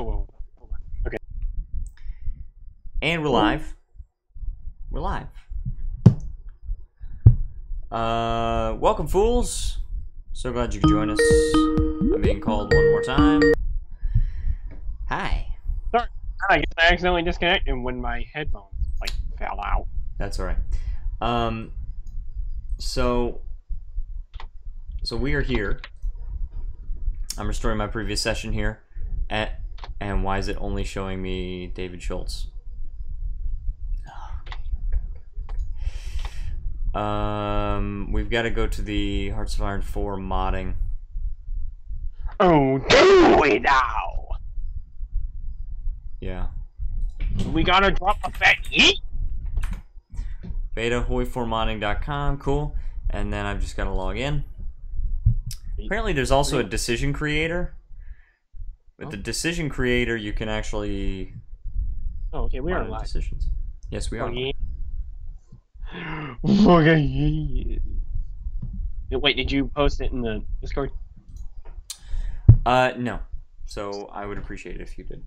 Whoa. Hold on. Okay. And we're live. We're live. Welcome, fools. So glad you could join us. I'm being called one more time. Hi. Sorry, I guess I accidentally disconnected when my headphones fell out. That's all right. So we are here. I'm restoring my previous session here. And why is it only showing me David Schultz? We've got to go to the Hearts of Iron 4 modding. Oh, do we now? Yeah. We gotta drop a fat yeet. Beta HoI4modding.com, cool. And then I've just got to log in. Apparently there's also a decision creator. With the decision creator, you can actually... Oh, okay, we are live. Decisions. Yes, we are. Okay. Okay. Wait, did you post it in the Discord? No. So I would appreciate it if you did.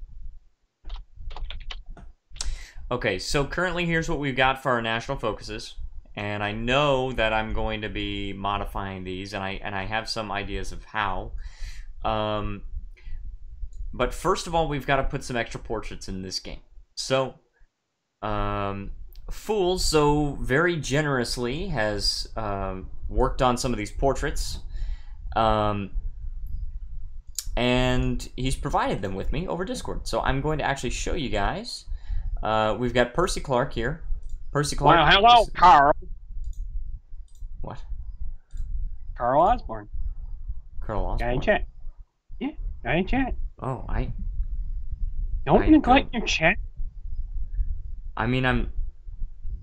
Okay, so currently here's what we've got for our national focuses. And I know that I'm going to be modifying these, and I have some ideas of how. But first of all, we've got to put some extra portraits in this game. So, Fools so very generously has worked on some of these portraits. And he's provided them with me over Discord. So I'm going to actually show you guys. We've got Percy Clark here. Percy Clark. Well, hello, Carl. What? Carl Osborne. Carl Osborne. Guy in chat. Yeah, guy in chat. Oh, Don't neglect your chat. I mean,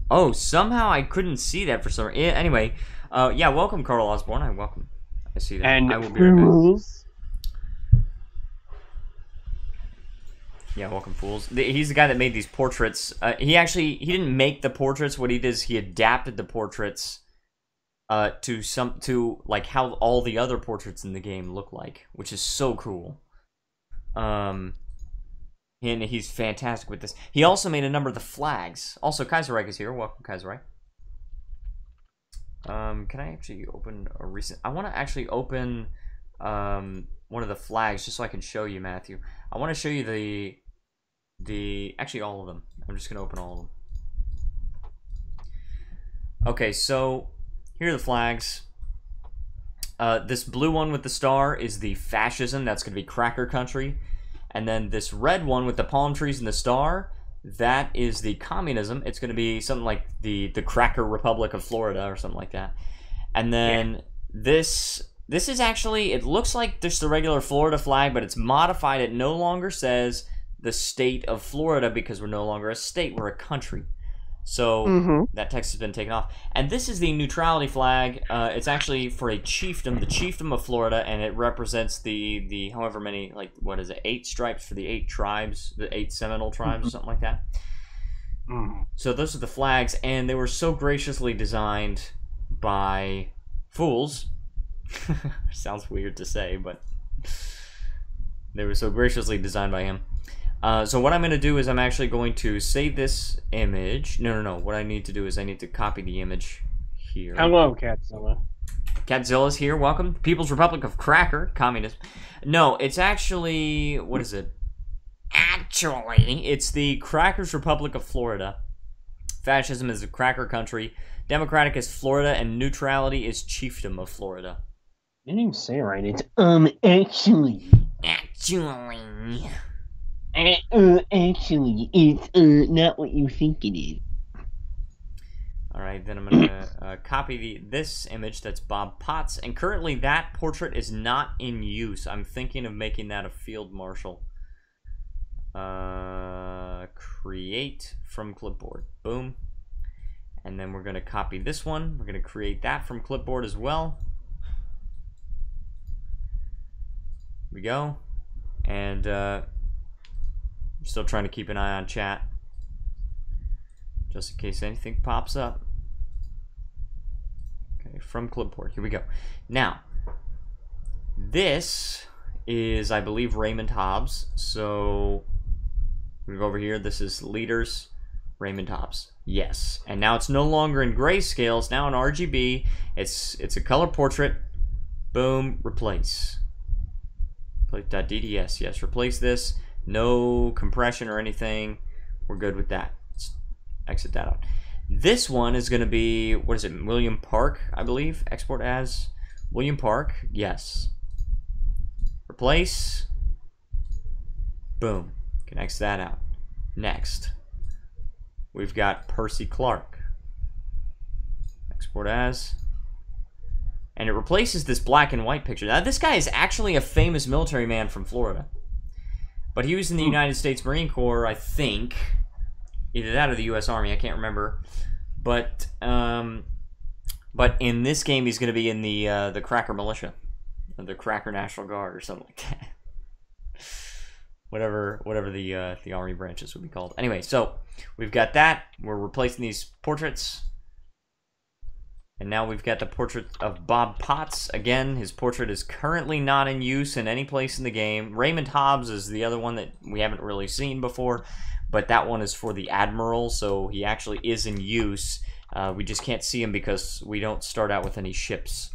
Oh, somehow I couldn't see that for some reason. Anyway, yeah, welcome, Carl Osborne. I see that. And I will be right back. Yeah, welcome, fools. He's the guy that made these portraits. He didn't make the portraits. What he did is he adapted the portraits to like how all the other portraits in the game look like, which is so cool. And he's fantastic with this. He also made a number of the flags. Also, Kaiserreich is here. Welcome, Kaiserreich. Can I actually open a recent... I want to actually open one of the flags just so I can show you, Matthew. I want to show you actually all of them. I'm just going to open all of them. Okay, so here are the flags. This blue one with the star is the Fascism. That's going to be Cracker Country. And then this red one with the palm trees and the star, that is the Communism. It's going to be something like the Cracker Republic of Florida or something like that. And then this is actually, it looks like just the regular Florida flag, but it's modified. It no longer says the state of Florida because we're no longer a state, we're a country. So that text has been taken off. And this is the Neutrality Flag. It's actually for a chiefdom, the chiefdom of Florida, and it represents the however many, like, what is it, 8 stripes for the 8 tribes, the 8 Seminole tribes or something like that. So those are the flags, and they were so graciously designed by Fools. Sounds weird to say, but they were so graciously designed by him. So what I'm going to do is I'm actually going to save this image. No. What I need to do is I need to copy the image here. Hello, Catzilla. Catzilla's here. Welcome. People's Republic of Cracker. Communism. No, it's actually... What is it? Actually, it's the Crackers Republic of Florida. Fascism is the Cracker Country. Democratic is Florida. And Neutrality is Chiefdom of Florida. You didn't even say it right. It's, actually. Actually... actually, it's not what you think it is. Alright, then I'm gonna copy this image. That's Bob Potts, and currently that portrait is not in use. I'm thinking of making that a field marshal. Create from clipboard. Boom. And then we're gonna copy this one. We're gonna create that from clipboard as well. Here we go. And still trying to keep an eye on chat, just in case anything pops up. Okay, from clipboard. Here we go. Now, this is, I believe, Raymond Hobbs. So we go over here. This is leaders, Raymond Hobbs. Yes. And now it's no longer in grayscale. It's now in RGB. It's a color portrait. Boom. Replace. Replace.dds. Yes. Replace this. No compression or anything. We're good with that. Let's exit that out. This one is going to be, what is it, William Park, I believe. Export as William Park. Yes. Replace. Boom. Can X that out. Next. We've got Percy Clark. Export as. And it replaces this black and white picture. Now, this guy is actually a famous military man from Florida. But he was in the United States Marine Corps, I think. Either that or the U.S. Army, I can't remember. But in this game, he's going to be in the Cracker Militia. Or the Cracker National Guard or something like that. whatever the Army branches would be called. Anyway, so we've got that. We're replacing these portraits. And now we've got the portrait of Bob Potts. Again, his portrait is currently not in use in any place in the game. Raymond Hobbs is the other one that we haven't really seen before. But that one is for the Admiral, so he actually is in use. We just can't see him because we don't start out with any ships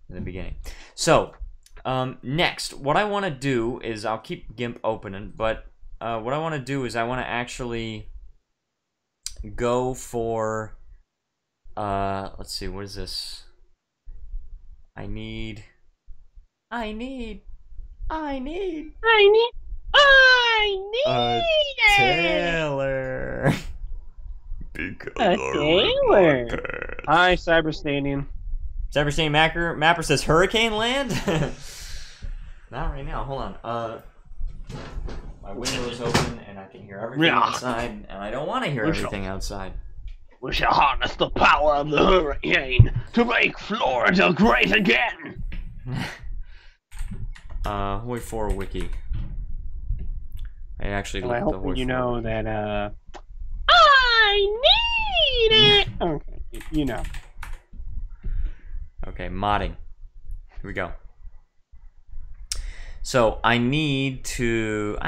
in the beginning. So, next, what I want to do is, I'll keep GIMP opening, but what I want to do is I want to actually go for, let's see, what is this? I need Taylor. Taylor. Hi, Cyberstanian. Cyberstanian Mapper says Hurricane Land? Not right now. Hold on. My window is open and I can hear everything outside, and I don't want to hear everything outside. We shall harness the power of the hurricane to make Florida great again. HoI4 wiki. I actually I looked at the hope you know wiki. that I need it. Okay, you know. Okay, modding. Here we go. So I need to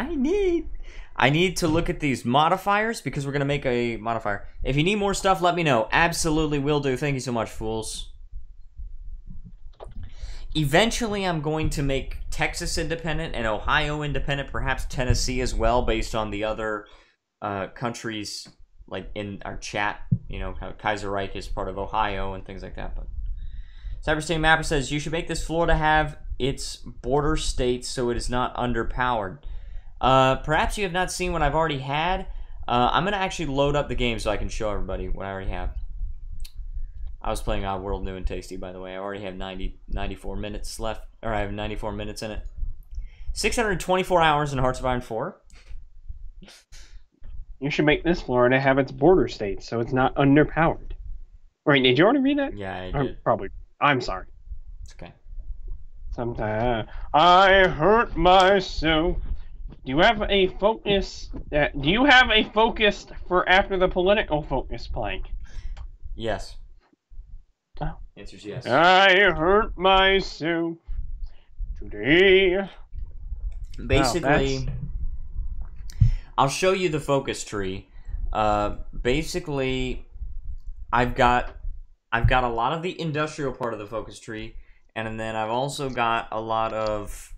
look at these modifiers because we're gonna make a modifier. If you need more stuff, let me know. Absolutely will do. Thank you so much, fools. Eventually, I'm going to make Texas independent and Ohio independent, perhaps Tennessee as well, based on the other countries, like in our chat. You know, Kaiserreich is part of Ohio and things like that. But Cyberstate Mapper says, you should make this Florida have its border states so it is not underpowered. Perhaps you have not seen what I've already had. I'm going to actually load up the game so I can show everybody what I already have. I was playing Oddworld New and Tasty, by the way. I already have 94 minutes left, or I have 94 minutes in it. 624 hours in Hearts of Iron 4. You should make this Florida have its border states so it's not underpowered. Wait, did you already read that? Yeah, I did. Probably. I'm sorry. It's okay. Sometimes I hurt myself. Do you have a focus? Do you have a focus for after the political focus plank? Yes. Oh. Answer's yes. I hurt myself today. Basically, I'll show you the focus tree. Basically, I've got a lot of the industrial part of the focus tree, and then I've also got a lot of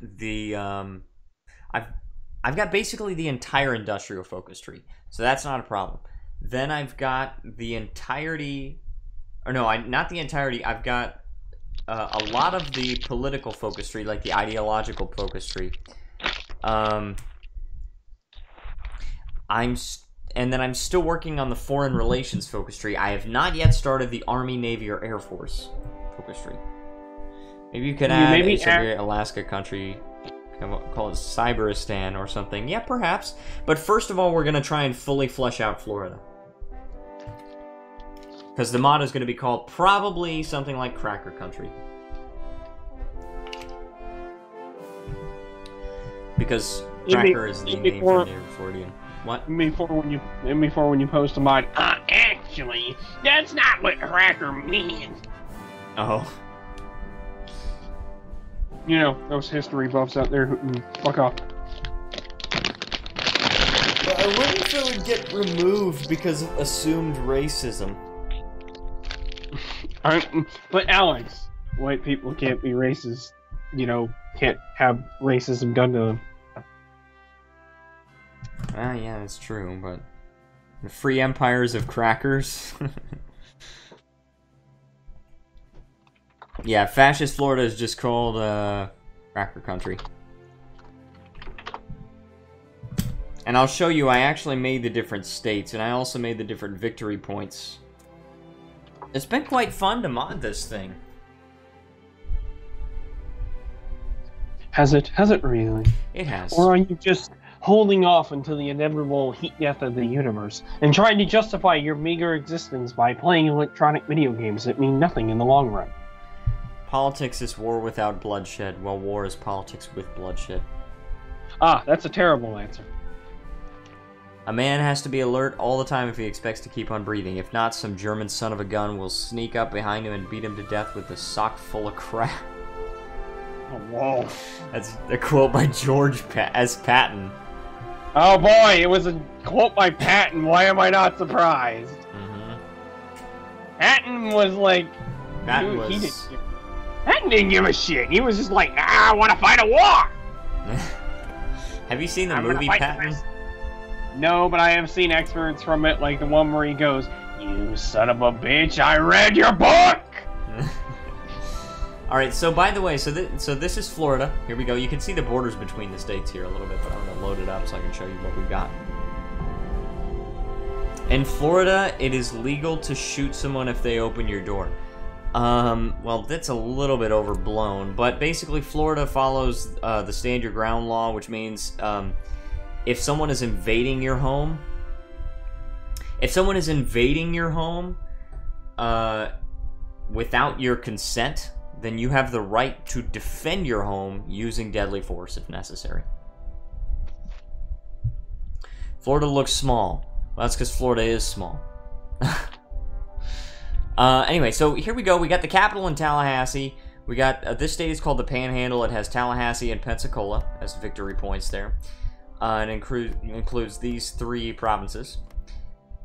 the I've got basically the entire industrial focus tree, so that's not a problem. Then I've got the entirety, or no, not the entirety. I've got a lot of the political focus tree, like the ideological focus tree. And then I'm still working on the foreign relations focus tree. I have not yet started the Army, Navy, or Air Force focus tree. Maybe you could add a Siberia, Alaska country, call it Cyberistan or something. Yeah, perhaps. But first of all, we're going to try and fully flesh out Florida. Because the mod is going to be called probably something like Cracker Country. Because Cracker is the name for the Floridian. What? Before when you post a mod, actually, that's not what Cracker means. Oh. You know, those history buffs out there who fuck off. But I wonder if it would get removed because of assumed racism. But Alex, white people can't be racist. You know, can't have racism done to them. Ah, yeah, that's true, but... The free empires of crackers? Yeah, fascist Florida is just called, cracker country. And I'll show you, I actually made the different states, and I also made the different victory points. It's been quite fun to mod this thing. Has it? Has it really? It has. Or are you just holding off until the inevitable heat death of the universe, and trying to justify your meager existence by playing electronic video games that mean nothing in the long run? Politics is war without bloodshed, while war is politics with bloodshed. Ah, that's a terrible answer. A man has to be alert all the time if he expects to keep on breathing. If not, some German son of a gun will sneak up behind him and beat him to death with a sock full of crap. Oh, whoa. That's a quote by George S. Patton. Oh boy, it was a quote by Patton. Why am I not surprised? Patton was like... Patton Patton didn't give a shit. He was just like, I want to fight a war! Have you seen the movie Patton? No, but I have seen excerpts from it, like the one where he goes, "You son of a bitch, I read your book!" Alright, so by the way, so this is Florida. Here we go. You can see the borders between the states here a little bit, but I'm going to load it up so I can show you what we've got. In Florida, it is legal to shoot someone if they open your door. Well, that's a little bit overblown, but basically Florida follows the stand your ground law, which means if someone is invading your home, without your consent, then you have the right to defend your home using deadly force if necessary. Florida looks small. Well, that's because Florida is small. Anyway, so here we go. We got the capital in Tallahassee. We got, this state is called the Panhandle. It has Tallahassee and Pensacola as victory points there. And includes these three provinces.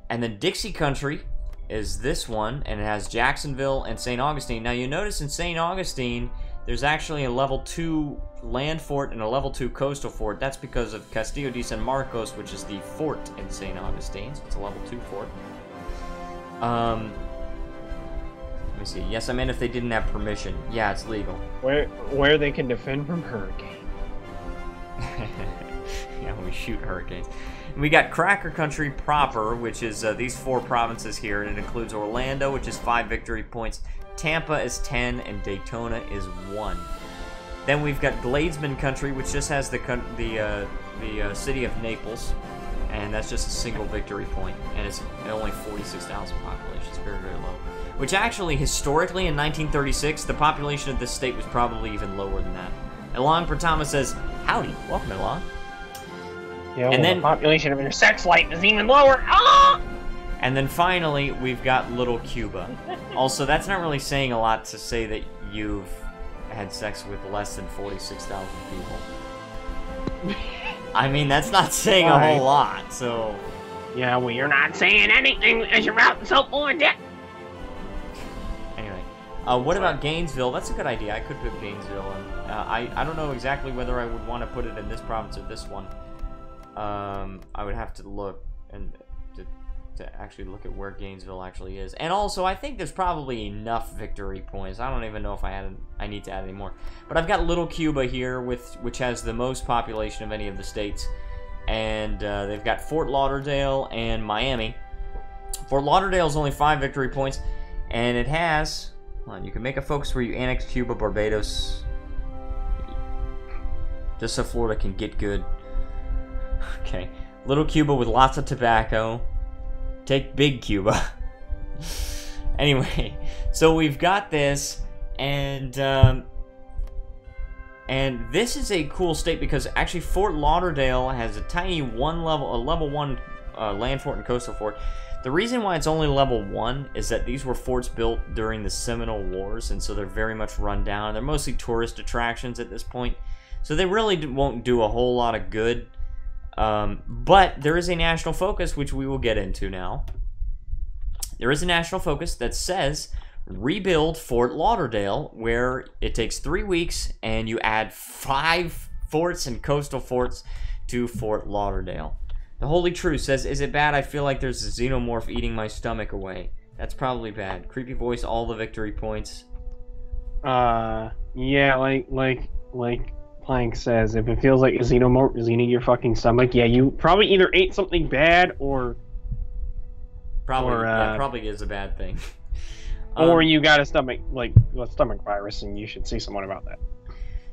And then Dixie Country is this one, and it has Jacksonville and St. Augustine. Now you notice in St. Augustine, there's actually a level 2 land fort and a level 2 coastal fort. That's because of Castillo de San Marcos, which is the fort in St. Augustine, so it's a level 2 fort. Let me see. Yes, I meant if they didn't have permission. Yeah, it's legal. Where they can defend from hurricane. Yeah, we shoot hurricanes. And we got Cracker Country proper, which is these 4 provinces here, and it includes Orlando, which is 5 victory points, Tampa is 10, and Daytona is 1. Then we've got Gladesman Country, which just has the city of Naples, and that's just a single victory point, and it's only 46,000 population. It's very, very low. Which actually, historically, in 1936, the population of this state was probably even lower than that. Elon Pratama says, "Howdy, welcome, Elon." Yeah, and then the population of your sex life is even lower. Ah! And then finally, we've got Little Cuba. Also, that's not really saying a lot to say that you've had sex with less than 46,000 people. I mean, that's not saying a whole lot, so... Yeah, well, you're not saying anything as you're out so full of dick. Anyway, what about Gainesville? That's a good idea. I could put Gainesville in. I don't know exactly whether I would want to put it in this province or this one. I would have to look and to actually look at where Gainesville actually is. And also, I think there's probably enough victory points. I don't even know if I need to add any more. But I've got Little Cuba here, which has the most population of any of the states. And they've got Fort Lauderdale and Miami. Fort Lauderdale is only 5 victory points. And it has... Hold on, you can make a focus where you annex Cuba, Barbados. Just so Florida can get good. Okay. Little Cuba with lots of tobacco. Take Big Cuba. Anyway, so we've got this, and this is a cool state because actually Fort Lauderdale has a tiny level 1 land fort and coastal fort. The reason why it's only level 1 is that these were forts built during the Seminole Wars, and so they're very much run down. They're mostly tourist attractions at this point, so they really won't do a whole lot of good. But there is a national focus, which we will get into now. There is a national focus that says rebuild Fort Lauderdale, where it takes 3 weeks, and you add 5 forts and coastal forts to Fort Lauderdale. The Holy Truth says, is it bad? I feel like there's a xenomorph eating my stomach away. That's probably bad. Creepy voice, all the victory points. Yeah, like Plank says, if it feels like a xenomorph is eating your fucking stomach, yeah, you probably either ate something bad or... Probably is a bad thing. Or you got a stomach virus, and you should see someone about that.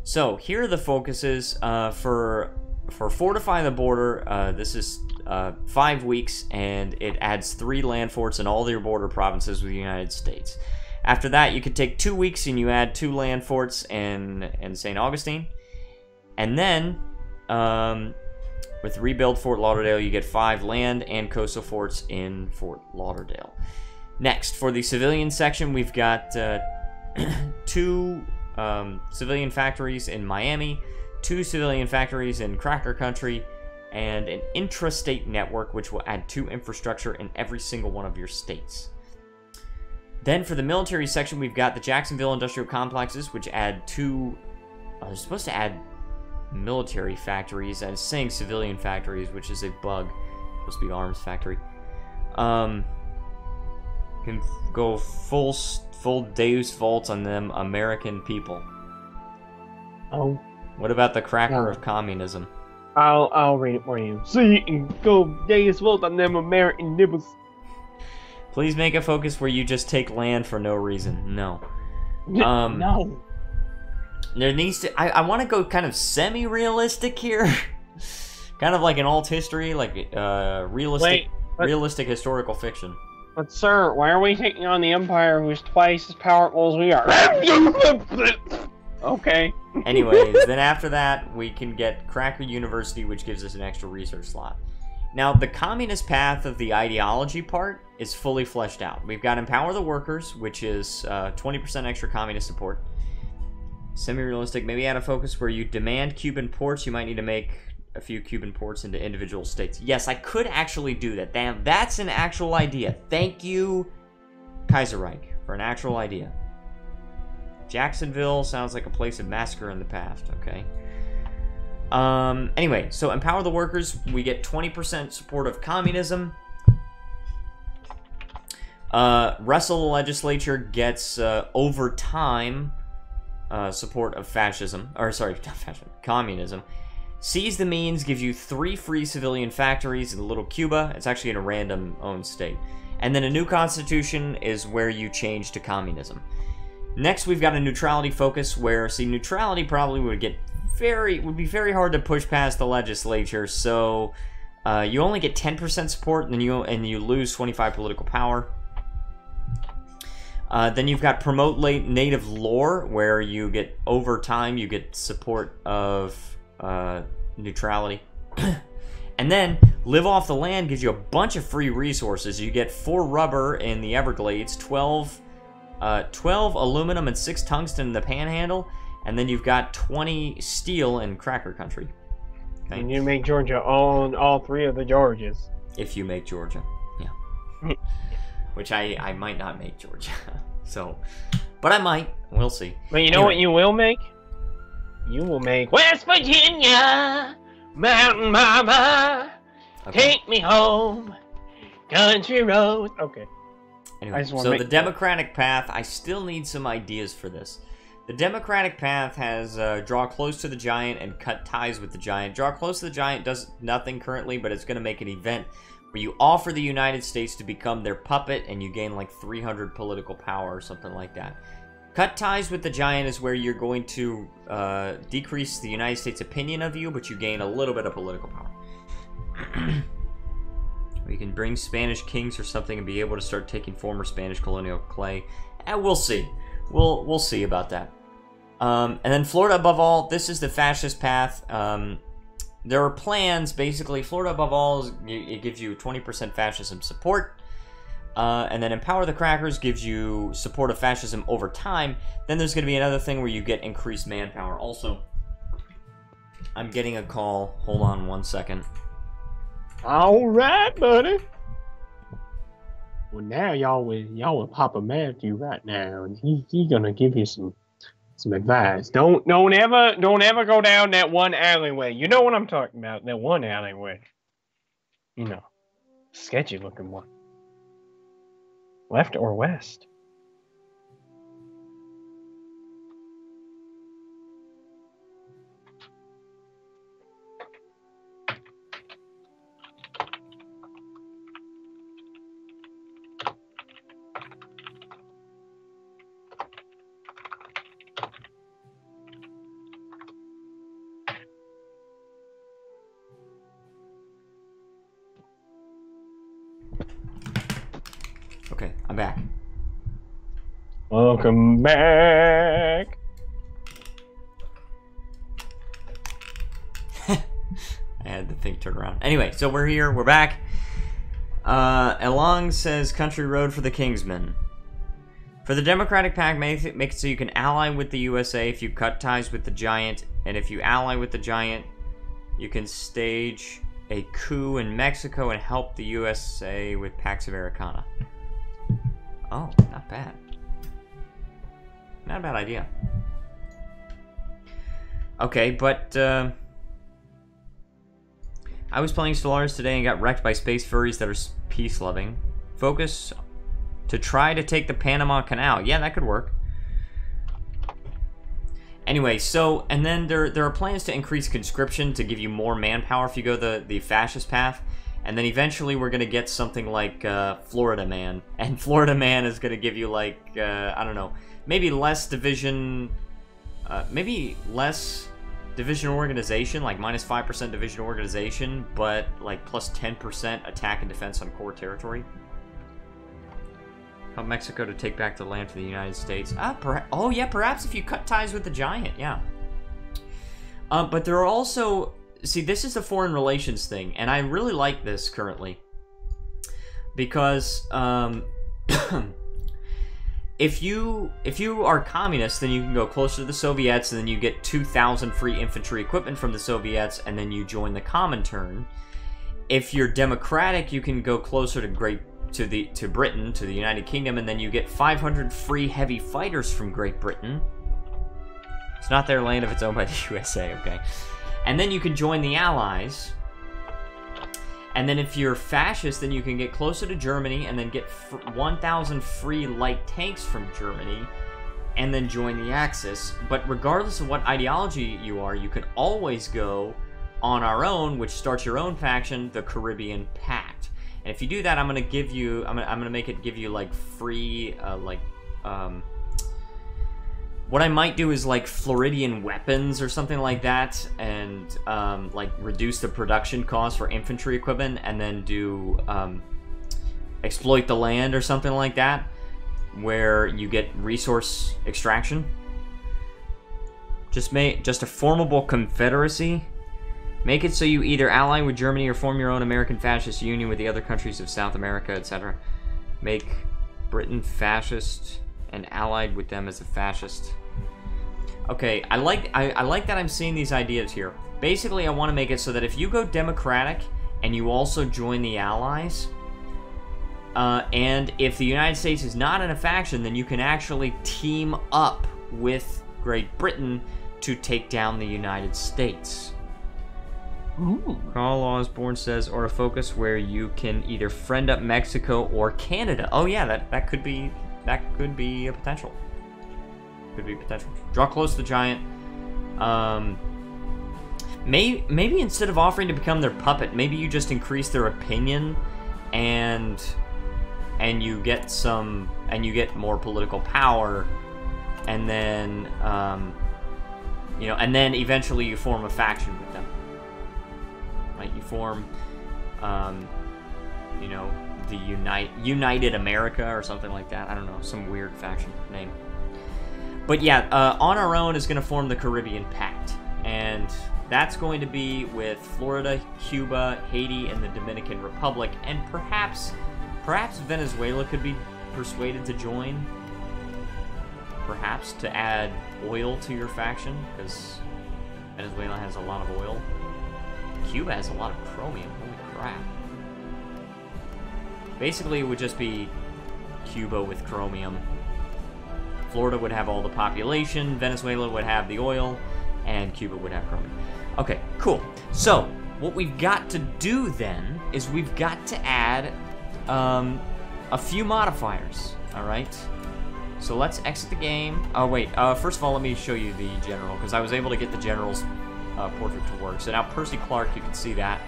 So, here are the focuses for fortify the border. This is 5 weeks, and it adds 3 land forts in all your border provinces with the United States. After that, you could take 2 weeks and you add 2 land forts in St. Augustine. And then, with rebuild Fort Lauderdale, you get 5 land and coastal forts in Fort Lauderdale. Next, for the civilian section, we've got 2 civilian factories in Miami, 2 civilian factories in Cracker Country, and an intrastate network, which will add 2 infrastructure in every single one of your states. Then for the military section, we've got the Jacksonville industrial complexes, which add 2... they're supposed to add military factories. I'm saying civilian factories, which is a bug. It's supposed to be arms factory. Can go full Deus Vult on them American people. Oh. What about the cracker of communism? I'll read it for you. So you can go Deus Vult on them American nibbles. Please make a focus where you just take land for no reason. No. No. There needs to... I want to go kind of semi-realistic here. Kind of like an alt history, like realistic historical fiction. But sir, why are we taking on the Empire who's twice as powerful as we are? Okay. Anyways, then after that, we can get Cracker University, which gives us an extra research slot. Now, the communist path of the ideology part is fully fleshed out. We've got Empower the Workers, which is 20% extra communist support. Semi-realistic, maybe add a focus where you demand Cuban ports. You might need to make a few Cuban ports into individual states. Yes, I could actually do that. Damn, that's an actual idea. Thank you, Kaiserreich, for an actual idea. Jacksonville sounds like a place of massacre in the past, okay? Anyway, so Empower the Workers, we get 20% support of communism. Wrestle the Legislature gets, over time, support of fascism. Or, sorry, not fascism, communism. Seize the Means gives you 3 free civilian factories in Little Cuba. It's actually in a random-owned state. And then a new constitution is where you change to communism. Next, we've got a neutrality focus where, see, neutrality probably would be very hard to push past the legislature, so you only get 10% support, and you lose 25 political power. Then you've got promote native lore, where you get, over time, you get support of neutrality. And then, live off the land gives you a bunch of free resources. You get 4 rubber in the Everglades, 12 aluminum and 6 tungsten in the Panhandle, and then you've got 20 steel in Cracker Country. Okay? And you make Georgia own all 3 of the Georgias. If you make Georgia, yeah. Which I might not make Georgia. So, but I might. We'll see. But you know what you will make? You will make West Virginia, Mountain Mama, okay. Take me home, country road. Okay. Anyway, so the Democratic path, I still need some ideas for this. The Democratic path has draw close to the giant and cut ties with the giant. Draw close to the giant does nothing currently, but it's going to make an event where you offer the United States to become their puppet and you gain like 300 political power or something like that. Cut ties with the giant is where you're going to decrease the United States' opinion of you, but you gain a little bit of political power. We can bring Spanish kings or something and be able to start taking former Spanish colonial clay. And we'll see. We'll see about that. And then Florida above all, this is the fascist path. There are plans, basically. Florida above all, it gives you 20% fascism support. And then Empower the Crackers gives you support of fascism over time. Then there's going to be another thing where you get increased manpower. Also, I'm getting a call. Hold on 1 second. All right, buddy. Well, now y'all with Papa Matthew right now, and he's gonna give you some advice. Don't ever go down that one alleyway. You know what I'm talking about? That one alleyway. You know, sketchy looking one. Left or west? Okay, I'm back. Welcome back. I had the thing turned around. Anyway, so we're here. We're back. Elong says, country road for the Kingsmen. For the Democratic Pact, make it so you can ally with the USA if you cut ties with the Giant, and if you ally with the Giant, you can stage a coup in Mexico and help the USA with Pax Americana. Oh, not bad. Not a bad idea. Okay, but I was playing Stellaris today and got wrecked by space furries that are peace-loving. Focus to try to take the Panama Canal. Yeah, that could work. Anyway, so, and then there are plans to increase conscription to give you more manpower if you go the fascist path. And then eventually we're going to get something like Florida Man. And Florida Man is going to give you like, I don't know, maybe less division, organization, like minus 5% division organization, but like plus 10% attack and defense on core territory. Help Mexico to take back the land for the United States. Oh yeah, perhaps if you cut ties with the Giant, yeah. But there are also... See, this is the foreign relations thing, and I really like this currently. Because, if you are communist, then you can go closer to the Soviets, and then you get 2,000 free infantry equipment from the Soviets, and then you join the Comintern. If you're democratic, you can go closer to Britain, to the United Kingdom, and then you get 500 free heavy fighters from Great Britain. It's not their land if it's owned by the USA, okay? And then you can join the Allies. And then if you're fascist, then you can get closer to Germany and then get 1,000 free light tanks from Germany and then join the Axis. But regardless of what ideology you are, you can always go on our own, which starts your own faction, the Caribbean Pact. And if you do that, I'm gonna make it give you like free, what I might do is like Floridian weapons or something like that, and like reduce the production cost for infantry equipment, and then do exploit the land or something like that, where you get resource extraction. Just a formable confederacy. Make it so you either ally with Germany or form your own American fascist union with the other countries of South America, etc. Make Britain fascist and allied with them as a fascist. Okay, I like that I'm seeing these ideas here. Basically, I want to make it so that if you go democratic and you also join the Allies, and if the United States is not in a faction, then you can actually team up with Great Britain to take down the United States. Ooh. Carl Osborne says, or a focus where you can either friend up Mexico or Canada. Oh yeah, that could be a potential. Could be potential. Draw close to the Giant. Maybe instead of offering to become their puppet, maybe you just increase their opinion, and you get more political power, and then and then eventually you form a faction with them. Right? You form the United America or something like that. I don't know, some weird faction name. But yeah, On Our Own is going to form the Caribbean Pact, and that's going to be with Florida, Cuba, Haiti, and the Dominican Republic, and perhaps Perhaps Venezuela could be persuaded to join. Perhaps to add oil to your faction, because Venezuela has a lot of oil. Cuba has a lot of chromium, holy crap. Basically, it would just be Cuba with chromium. Florida would have all the population, Venezuela would have the oil, and Cuba would have chromium. Okay, cool. So, what we've got to do then is we've got to add a few modifiers, alright? So let's exit the game. Oh, wait, first of all, let me show you the general, because I was able to get the general's portrait to work. So now Percy Clark, you can see that.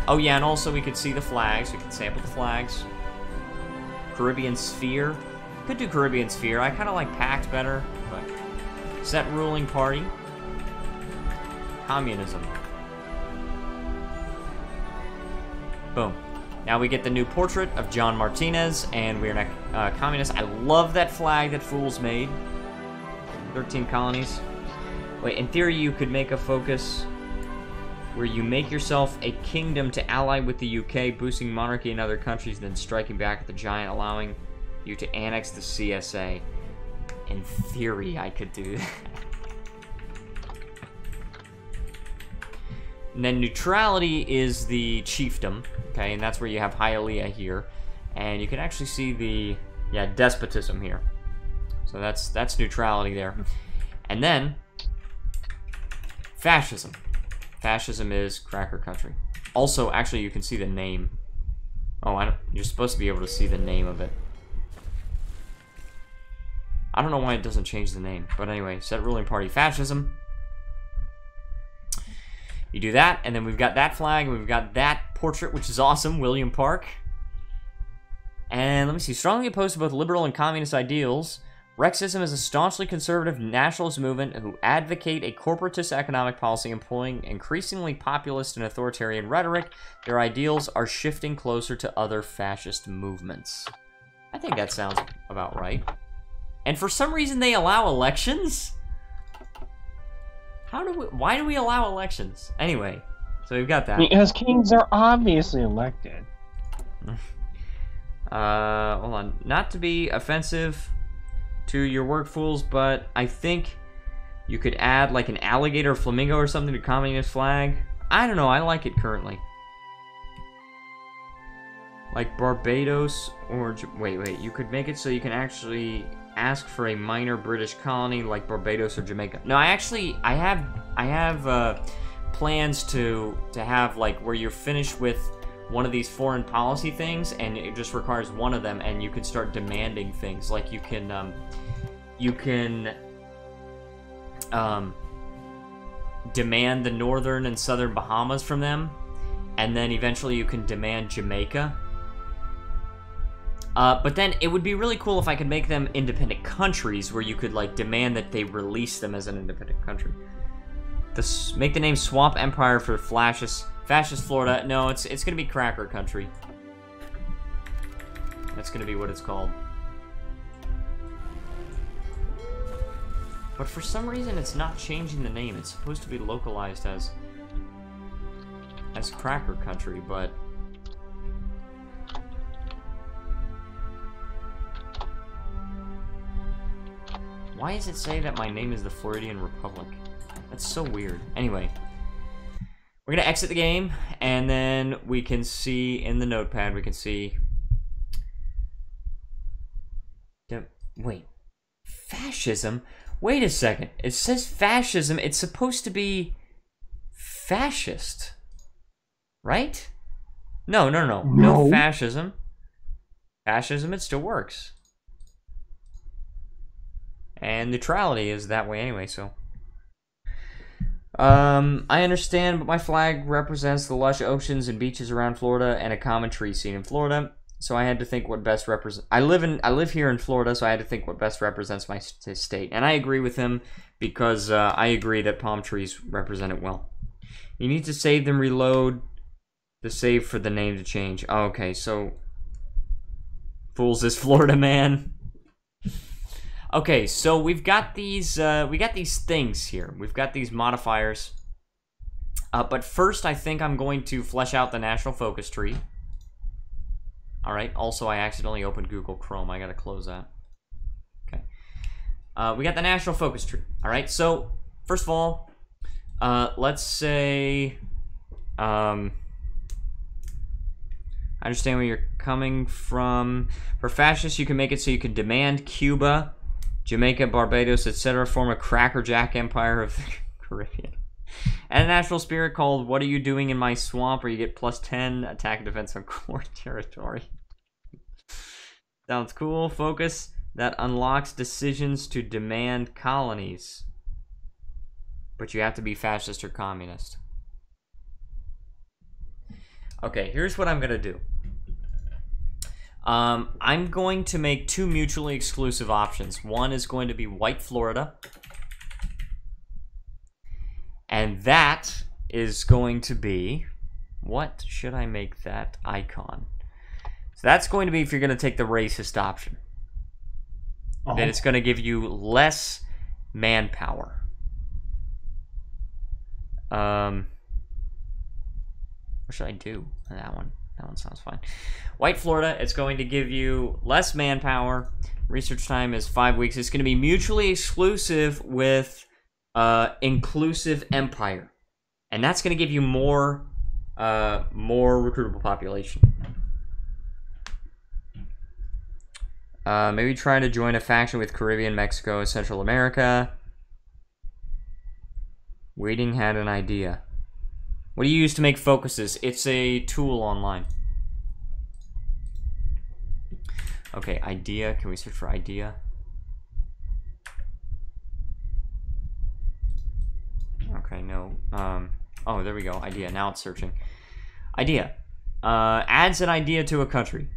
Oh yeah, and also we could see the flags. We can sample the flags. Caribbean Sphere. Could do Caribbean Sphere. I kind of like Pact better, but... Set ruling party. Communism. Boom. Now we get the new portrait of John Martinez, and we are now communists. I love that flag that Fools made. 13 colonies. Wait, in theory you could make a focus where you make yourself a kingdom to ally with the UK, boosting monarchy in other countries, then striking back at the giant, allowing you to annex the CSA. In theory, I could do that. And then neutrality is the chiefdom, okay, and that's where you have Hialeah here. And you can actually see the, yeah, despotism here. So that's neutrality there. And then, fascism. Fascism is cracker country. Also, actually, you can see the name. Oh, you're supposed to be able to see the name of it. I don't know why it doesn't change the name. But anyway, set ruling party fascism. You do that, and then we've got that flag, and we've got that portrait, which is awesome, William Park. And let me see, strongly opposed to both liberal and communist ideals, Rexism is a staunchly conservative nationalist movement who advocate a corporatist economic policy employing increasingly populist and authoritarian rhetoric. Their ideals are shifting closer to other fascist movements. I think that sounds about right. And for some reason they allow elections? Why do we allow elections? Anyway, so we've got that. Because kings are obviously elected. Hold on. Not to be offensive to your work, fools, but I think you could add like an alligator or flamingo or something to communist flag. I don't know, I like it currently. Like Barbados or... Wait, you could make it so you can actually ask for a minor British colony like Barbados or Jamaica. No, I have plans to have like where you're finished with one of these foreign policy things, and it just requires one of them, and you can start demanding things. Like you can demand the northern and southern Bahamas from them, and then eventually you can demand Jamaica. But then it would be really cool if I could make them independent countries, where you could like demand that they release them as an independent country. Make the name Swamp Empire for Fascist Florida. No, it's gonna be Cracker Country. That's gonna be what it's called. But for some reason, it's not changing the name. It's supposed to be localized as Cracker Country, but why does it say that my name is the Floridian Republic? That's so weird. Anyway. We're going to exit the game, and then we can see in the notepad, we can see... Wait. Fascism? Wait a second. It says fascism. It's supposed to be fascist. Right? No. No fascism. Fascism, it still works. And neutrality is that way anyway, so... I understand, but my flag represents the lush oceans and beaches around Florida and a common tree scene in Florida. So I had to think what best represents. I live here in Florida, so I had to think what best represents my state. And I agree with him because I agree that palm trees represent it well. You need to save them, reload the save for the name to change. Oh, okay, so Fools is Florida man. Okay, so we've got these things here. We've got these modifiers. But first, I think I'm going to flesh out the national focus tree. All right. Also, I accidentally opened Google Chrome. I gotta close that. Okay. We got the national focus tree. All right. So first of all, let's say, I understand where you're coming from. For fascists, you can make it so you can demand Cuba, Jamaica, Barbados, etc. form a crackerjack empire of the Caribbean. And a national spirit called "What Are You Doing in My Swamp?" where you get +10 attack and defense on core territory. Sounds cool. Focus that unlocks decisions to demand colonies. But you have to be fascist or communist. Okay, here's what I'm going to do. I'm going to make 2 mutually exclusive options. One is going to be white Florida. And that is going to be... What should I make that icon? So that's going to be if you're going to take the racist option. Then it's going to give you less manpower. What should I do? That one sounds fine. White Florida, it's going to give you less manpower. Research time is 5 weeks. It's going to be mutually exclusive with inclusive empire. And that's going to give you more recruitable population. Maybe try to join a faction with Caribbean, Mexico, Central America. Waiting had an idea. What do you use to make focuses? It's a tool online. Okay, idea. Can we search for idea? Okay, no. Oh, there we go. Idea. Now it's searching. Idea. Adds an idea to a country.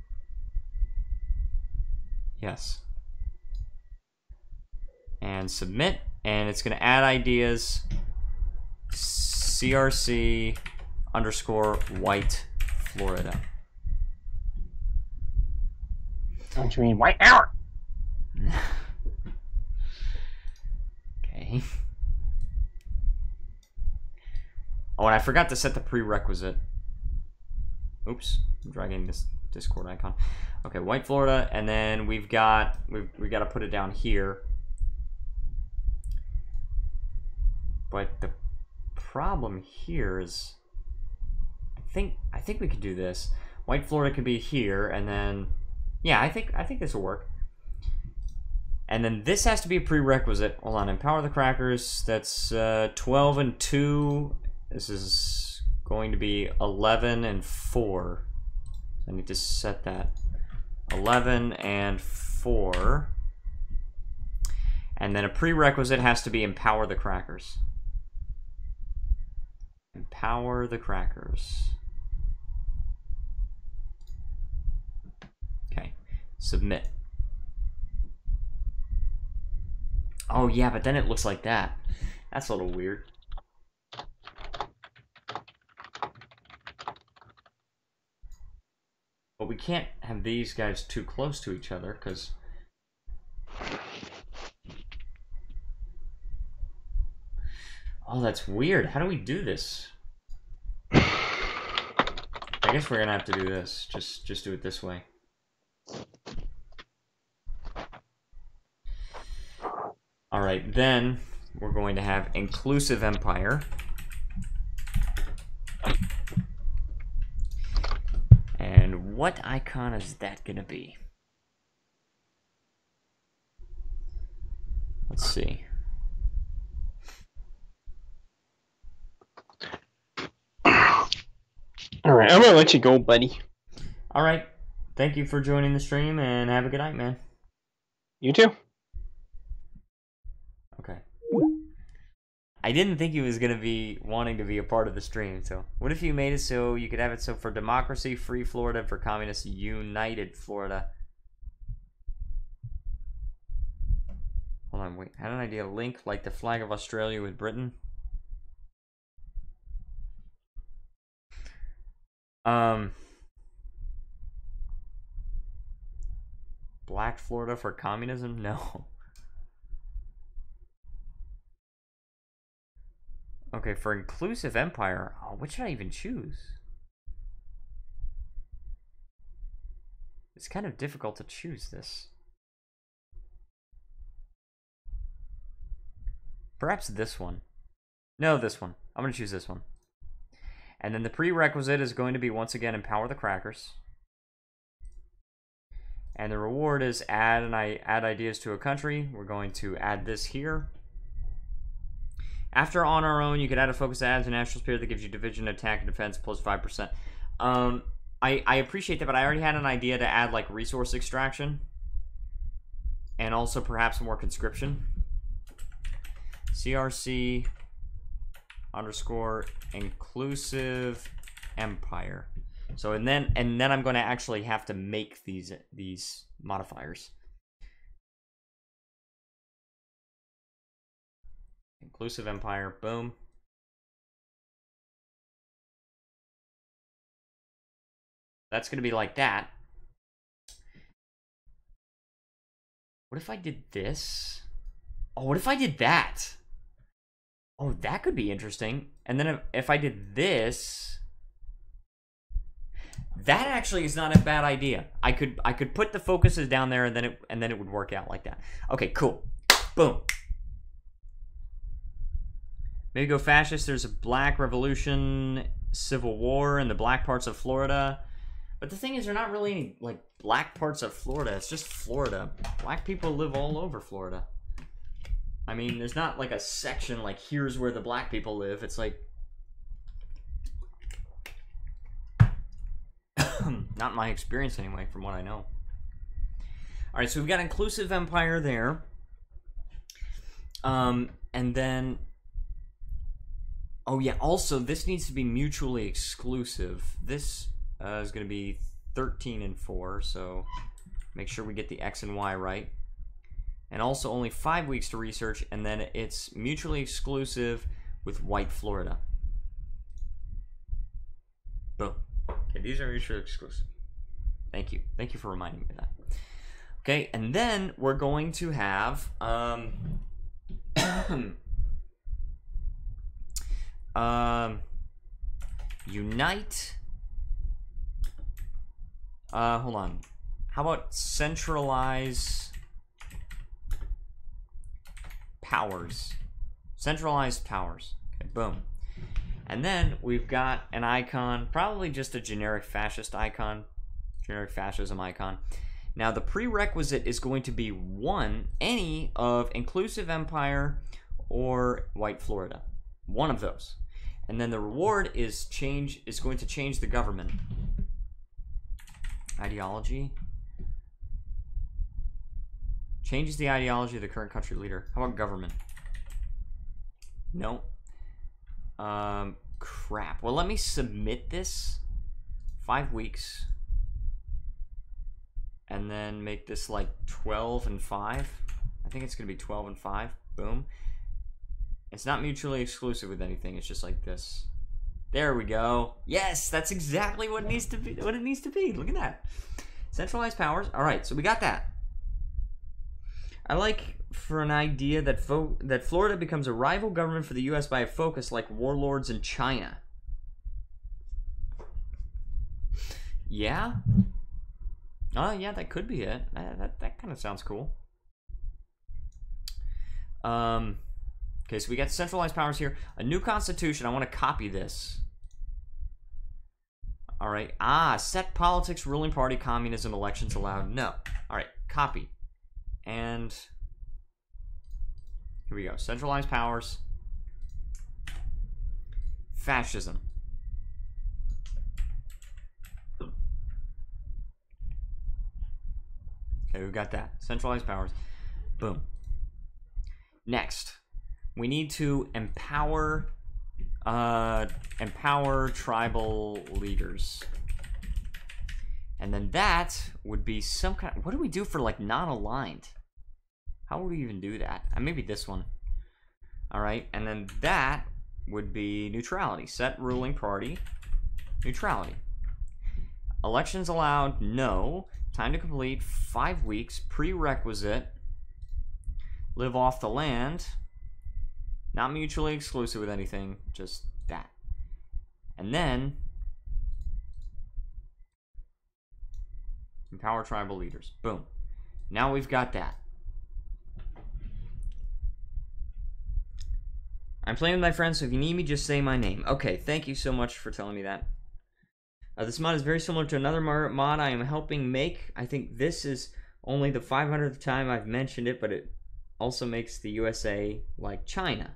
Yes. And submit. And it's going to add ideas. CRC _ white Florida. Don't you mean white hour? Okay. Oh, and I forgot to set the prerequisite. Oops, I'm dragging this Discord icon. Okay, white Florida, and then we've got to put it down here. But the problem here is, I think we could do this. White Florida could be here, and then yeah, I think this will work. And then this has to be a prerequisite. Hold on, empower the crackers. That's 12 and 2. This is going to be 11 and 4. I need to set that. 11 and 4. And then a prerequisite has to be empower the crackers. Empower the crackers. Okay, submit. Oh yeah, but then it looks like that. That's a little weird. But we can't have these guys too close to each other, because... Oh, that's weird. How do we do this? I guess we're gonna have to do this. Just do it this way. Alright, then we're going to have inclusive empire. And what icon is that gonna be? Let's see. Alright, I'm gonna let you go, buddy. Alright. Thank you for joining the stream, and have a good night, man. You too. Okay. I didn't think he was going to be wanting to be a part of the stream, so... What if you made it so you could have it so for democracy, free Florida, for communist, united Florida? Hold on, wait. Had an idea. Link like the flag of Australia with Britain? Black Florida for communism? No. Okay, for inclusive empire, oh, what should I even choose? It's kind of difficult to choose this. Perhaps this one. No, this one. I'm going to choose this one. And then the prerequisite is going to be, once again, empower the crackers. And the reward is add ideas to a country. We're going to add this here. After on our own, you can add a focus that adds a national spirit that gives you division, attack, and defense plus 5%. I appreciate that, but I already had an idea to add like resource extraction. And also perhaps more conscription. CRC _ inclusive empire. So and then I'm going to actually have to make these modifiers. Inclusive empire, boom. That's going to be like that. What if I did this? Oh, what if I did that? Oh, that could be interesting. And then if I did this, that actually is not a bad idea. I could put the focuses down there, and then it would work out like that. Okay, cool. Boom. Maybe go fascist. There's a black revolution, civil war in the black parts of Florida. But the thing is, there are not really any like black parts of Florida. It's just Florida. Black people live all over Florida. I mean, there's not like a section like here's where the black people live. It's like not my experience anyway, from what I know. All right, so we've got inclusive empire there. And then, oh yeah, also this needs to be mutually exclusive. This is going to be 13 and 4, so make sure we get the X and Y right. And also only 5 weeks to research, and then it's mutually exclusive with white Florida. Boom. Okay, these are mutually exclusive. Thank you. Thank you for reminding me of that. Okay, and then we're going to have unite. Hold on. How about centralize powers? Centralized powers. Okay, boom. And then we've got an icon, probably just a generic fascist icon, generic fascism icon. Now the prerequisite is going to be any of inclusive empire or white Florida. One of those. And then the reward is going to change the government. Ideology. Changes the ideology of the current country leader. How about government? No. Crap. Well, let me submit this. 5 weeks. And then make this like 12 and 5. I think it's going to be 12 and 5. Boom. It's not mutually exclusive with anything. It's just like this. There we go. Yes, that's exactly what it needs to be. What it needs to be. Look at that. Centralized powers. All right, so we got that. I like for an idea that Florida becomes a rival government for the U.S. by a focus like warlords in China. Yeah. Oh, yeah, that could be it. That kind of sounds cool. Okay, so we got centralized powers here. A new constitution. I want to copy this. All right. Set politics, ruling party, communism, elections allowed. No. All right, copy. And here we go. Centralized powers. Fascism. Okay, we've got that. Centralized powers. Boom. Next, we need to empower tribal leaders. And then that would be some kind of, what do we do for like non-aligned? How would we even do that? Maybe this one. All right, and then that would be neutrality. Set ruling party. Neutrality. Elections allowed, no. Time to complete, 5 weeks. Prerequisite. Live off the land. Not mutually exclusive with anything, just that. And then Empower tribal leaders. Boom. Now we've got that. I'm playing with my friends, so if you need me, just say my name. Okay, thank you so much for telling me that. This mod is very similar to another mod I am helping make. I think this is only the 500th time I've mentioned it, but it also makes the USA like China.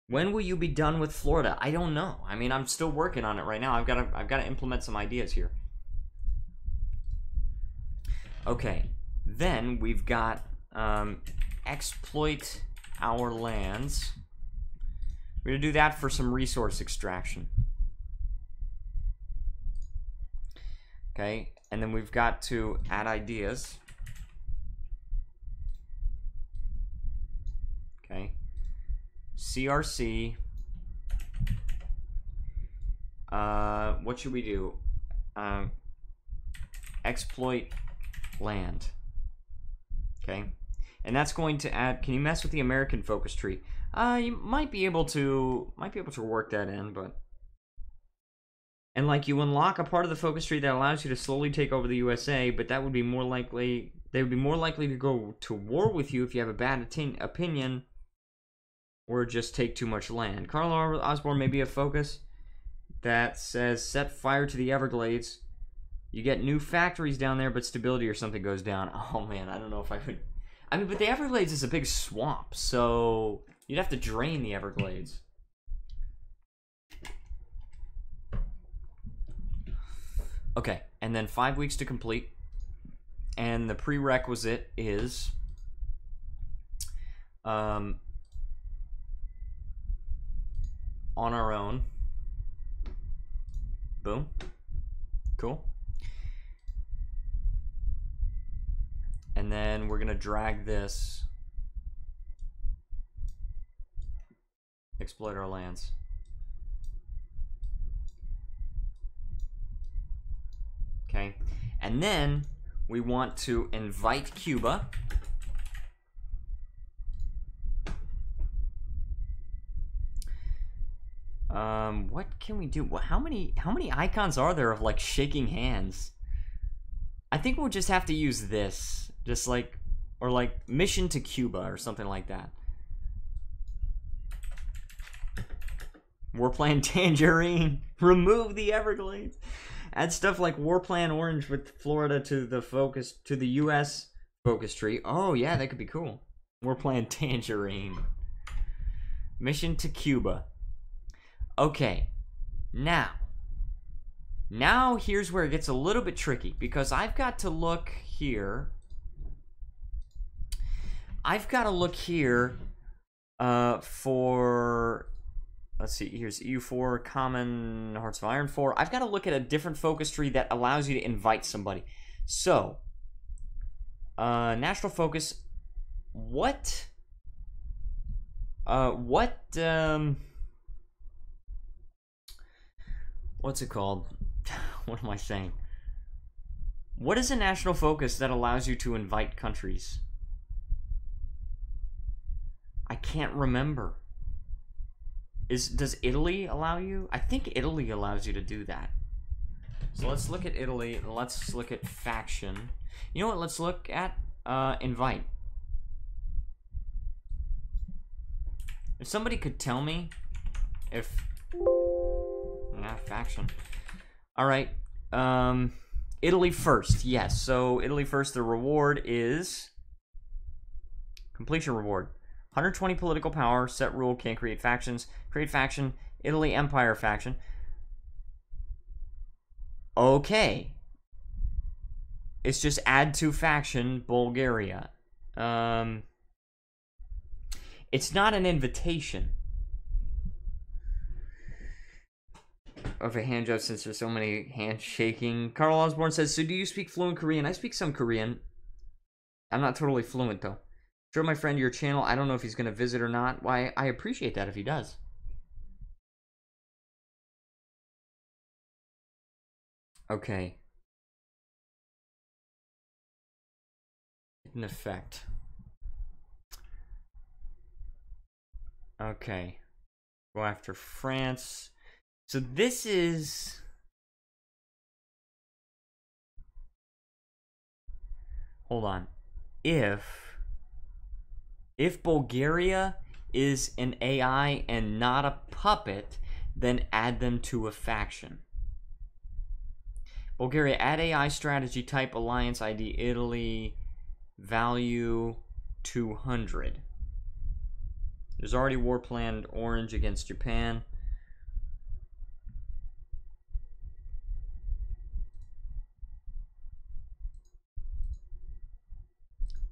When will you be done with Florida? I don't know. I mean, I'm still working on it right now. I've got to implement some ideas here. Okay, then we've got exploit our lands. We're gonna do that for some resource extraction. Okay, and then we've got to add ideas. Okay, CRC. What should we do? Exploit land. Okay, and that's going to add. Can you mess with the American focus tree? You might be able to work that in, but. And like you unlock a part of the focus tree that allows you to slowly take over the USA, but that would be more likely. They would be more likely to go to war with you if you have a bad opinion, or just take too much land. Carl Osborne may be a focus that says set fire to the Everglades. You get new factories down there, but stability or something goes down. Oh man, I don't know if I would. I mean, but the Everglades is a big swamp, so you'd have to drain the Everglades. Okay, and then 5 weeks to complete. And the prerequisite is on our own. Boom. Cool. And then we're going to drag this. Exploit our lands. Okay, and then we want to invite Cuba. What can we do? How many icons are there of like shaking hands? I think we'll just have to use this, just like, or like mission to Cuba or something like that. We're playing Tangerine. Remove the Everglades. Add stuff like War Plan Orange with Florida to the US focus tree. Oh yeah, that could be cool. We're playing Tangerine. Mission to Cuba. Okay. Now here's where it gets a little bit tricky, because I've got to look here. For, let's see, here's EU4, Common, Hearts of Iron 4. I've got to look at a different focus tree that allows you to invite somebody. So, national focus, what's it called? What am I saying? What is a national focus that allows you to invite countries? I can't remember. Does Italy allow you? I think Italy allows you to do that. So let's look at Italy, and let's look at faction. You know what? Let's look at invite. If somebody could tell me if faction. All right. Italy first. Yes. So Italy first. The reward is completion reward. 120 political power, set rule, can't create factions. Create faction, Italy Empire faction. Okay. It's just add to faction, Bulgaria. It's not an invitation. Of a hand job since there's so many handshaking. Carl Osborne says, so do you speak fluent Korean? I speak some Korean. I'm not totally fluent though. Show my friend your channel. I don't know if he's going to visit or not. Why, I appreciate that if he does. Okay. In effect. Okay. Go after France. So this is... hold on. If Bulgaria is an AI and not a puppet, then add them to a faction. Bulgaria, add AI strategy type alliance ID Italy value 200. There's already war planned orange against Japan.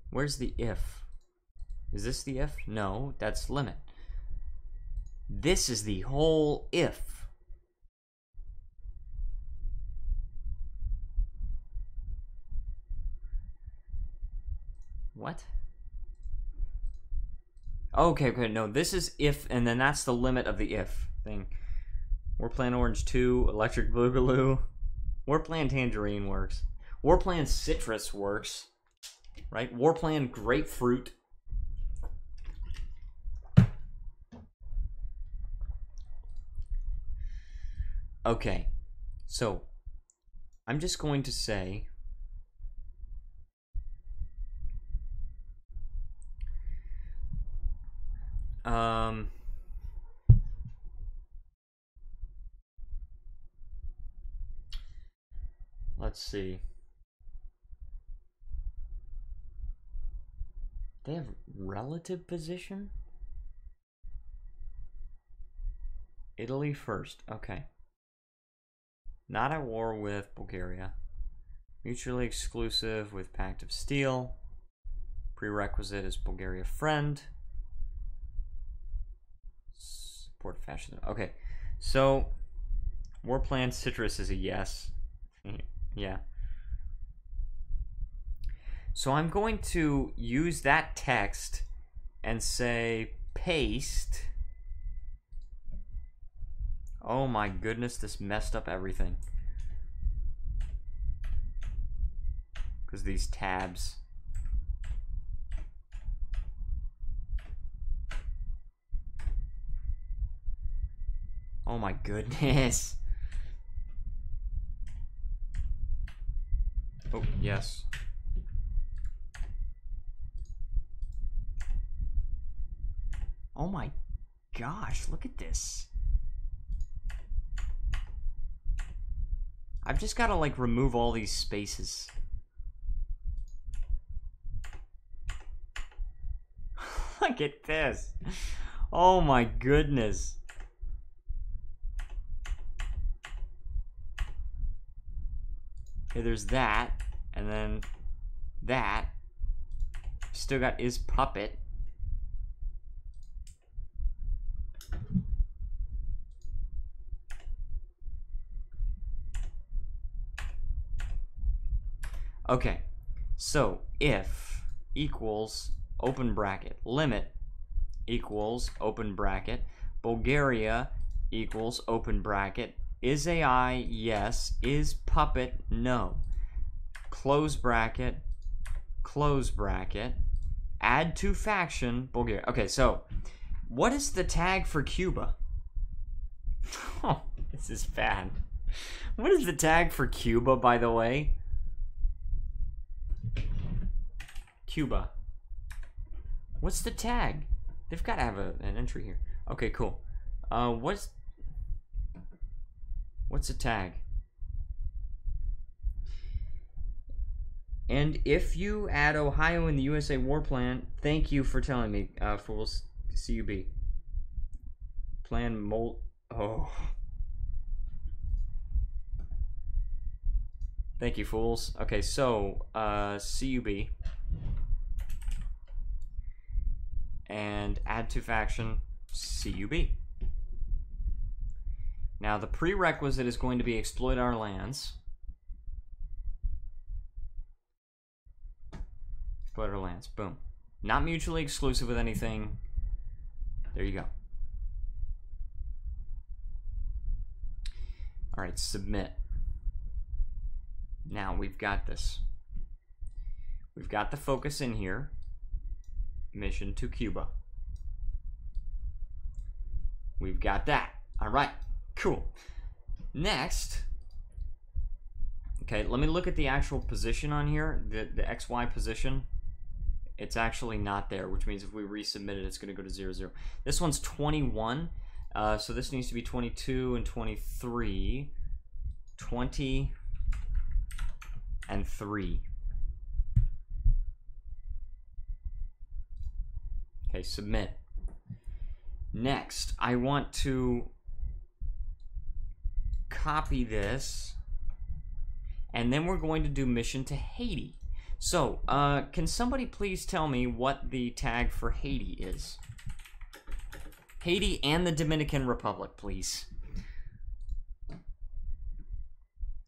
Where's the if? Is this the if? No, that's limit. This is the whole if. What? Okay, no, this is if, and then that's the limit of the if thing. Warplan Orange 2, Electric Boogaloo. Warplan Tangerine works. Warplan Citrus works. Right? Warplan Grapefruit. Okay, so I'm just going to say let's see. They have relative position? Italy first. Okay. Not at war with Bulgaria. Mutually exclusive with Pact of Steel. Prerequisite is Bulgaria friend. Support fascism. Okay. So, war plan Citrus is a yes. Yeah. So I'm going to use that text and say paste. Oh my goodness, this messed up everything. Because these tabs. Oh my goodness. Oh, yes. Oh my gosh, look at this. I've just got to like remove all these spaces. Look at this. Oh my goodness. Okay, there's that, and then that. Still got is puppet. Okay, so if equals open bracket limit equals open bracket Bulgaria equals open bracket is AI yes, is puppet no, close bracket, add to faction Bulgaria. Okay, so what is the tag for Cuba? Oh, this is bad. What is the tag for Cuba, by the way? Cuba. What's the tag? They've got to have an entry here. Okay, cool. What's the tag? And if you add Ohio in the USA war plan, thank you for telling me, fools. CUB. Plan molt. Oh. Thank you, fools. Okay, so, CUB. And add to faction CUB. Now the prerequisite is going to be exploit our lands. Exploit our lands. Boom. Not mutually exclusive with anything. There you go. Alright, submit. Now we've got this. We've got the focus in here. Mission to Cuba. We've got that. All right, cool. Next, Okay, let me look at the actual position on here, the XY position. It's actually not there, which means if we resubmit it, it's going to go to 0, 0. This one's 21, so this needs to be 22 and 23. 20 and 3. Okay, submit. Next, I want to copy this, and then we're going to do mission to Haiti. So, can somebody please tell me what the tag for Haiti is? Haiti and the Dominican Republic, please.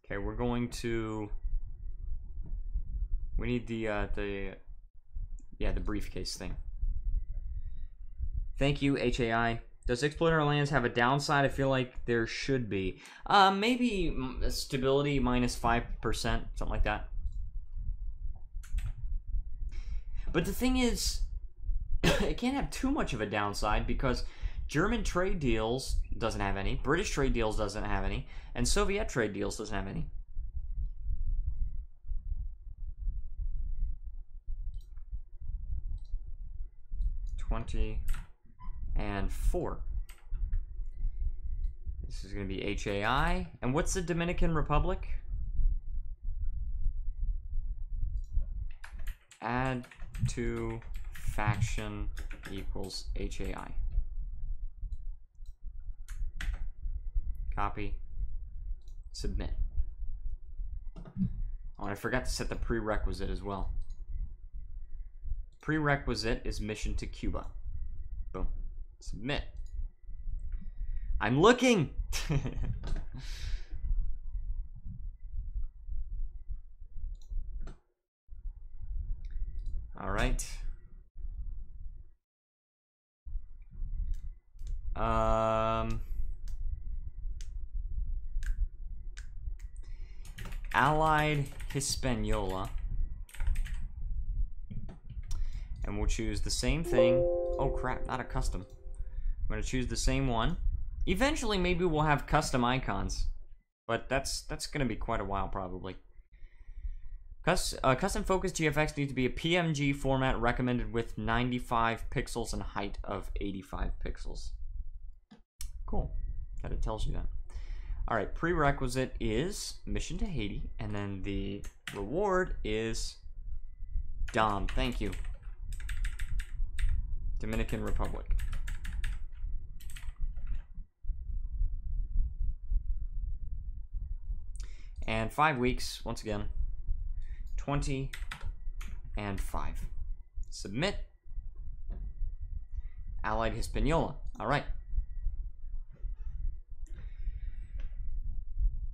Okay, we're going to... We need the briefcase thing. Thank you, HAI. Does Explorer Lands have a downside? I feel like there should be. Maybe stability minus 5%, something like that. But the thing is, it can't have too much of a downside because German trade deals doesn't have any, British trade deals doesn't have any, and Soviet trade deals doesn't have any. And 4. This is going to be HAI. And what's the Dominican Republic? Add to faction equals HAI. Copy. Submit. Oh, and I forgot to set the prerequisite as well. Prerequisite is mission to Cuba. Boom. Submit. I'm looking! Alright. Allied Hispaniola. And we'll choose the same thing. Oh crap, not a custom. I'm going to choose the same one. Eventually, maybe we'll have custom icons. But that's going to be quite a while, probably. Custom Focus GFX needs to be a PMG format recommended with 95 pixels and height of 85 pixels. Cool. That it tells you that. Alright, prerequisite is mission to Haiti. And then the reward is Dom. Thank you. Dominican Republic. And 5 weeks, once again. 20 and 5. Submit. Allied Hispaniola. Alright.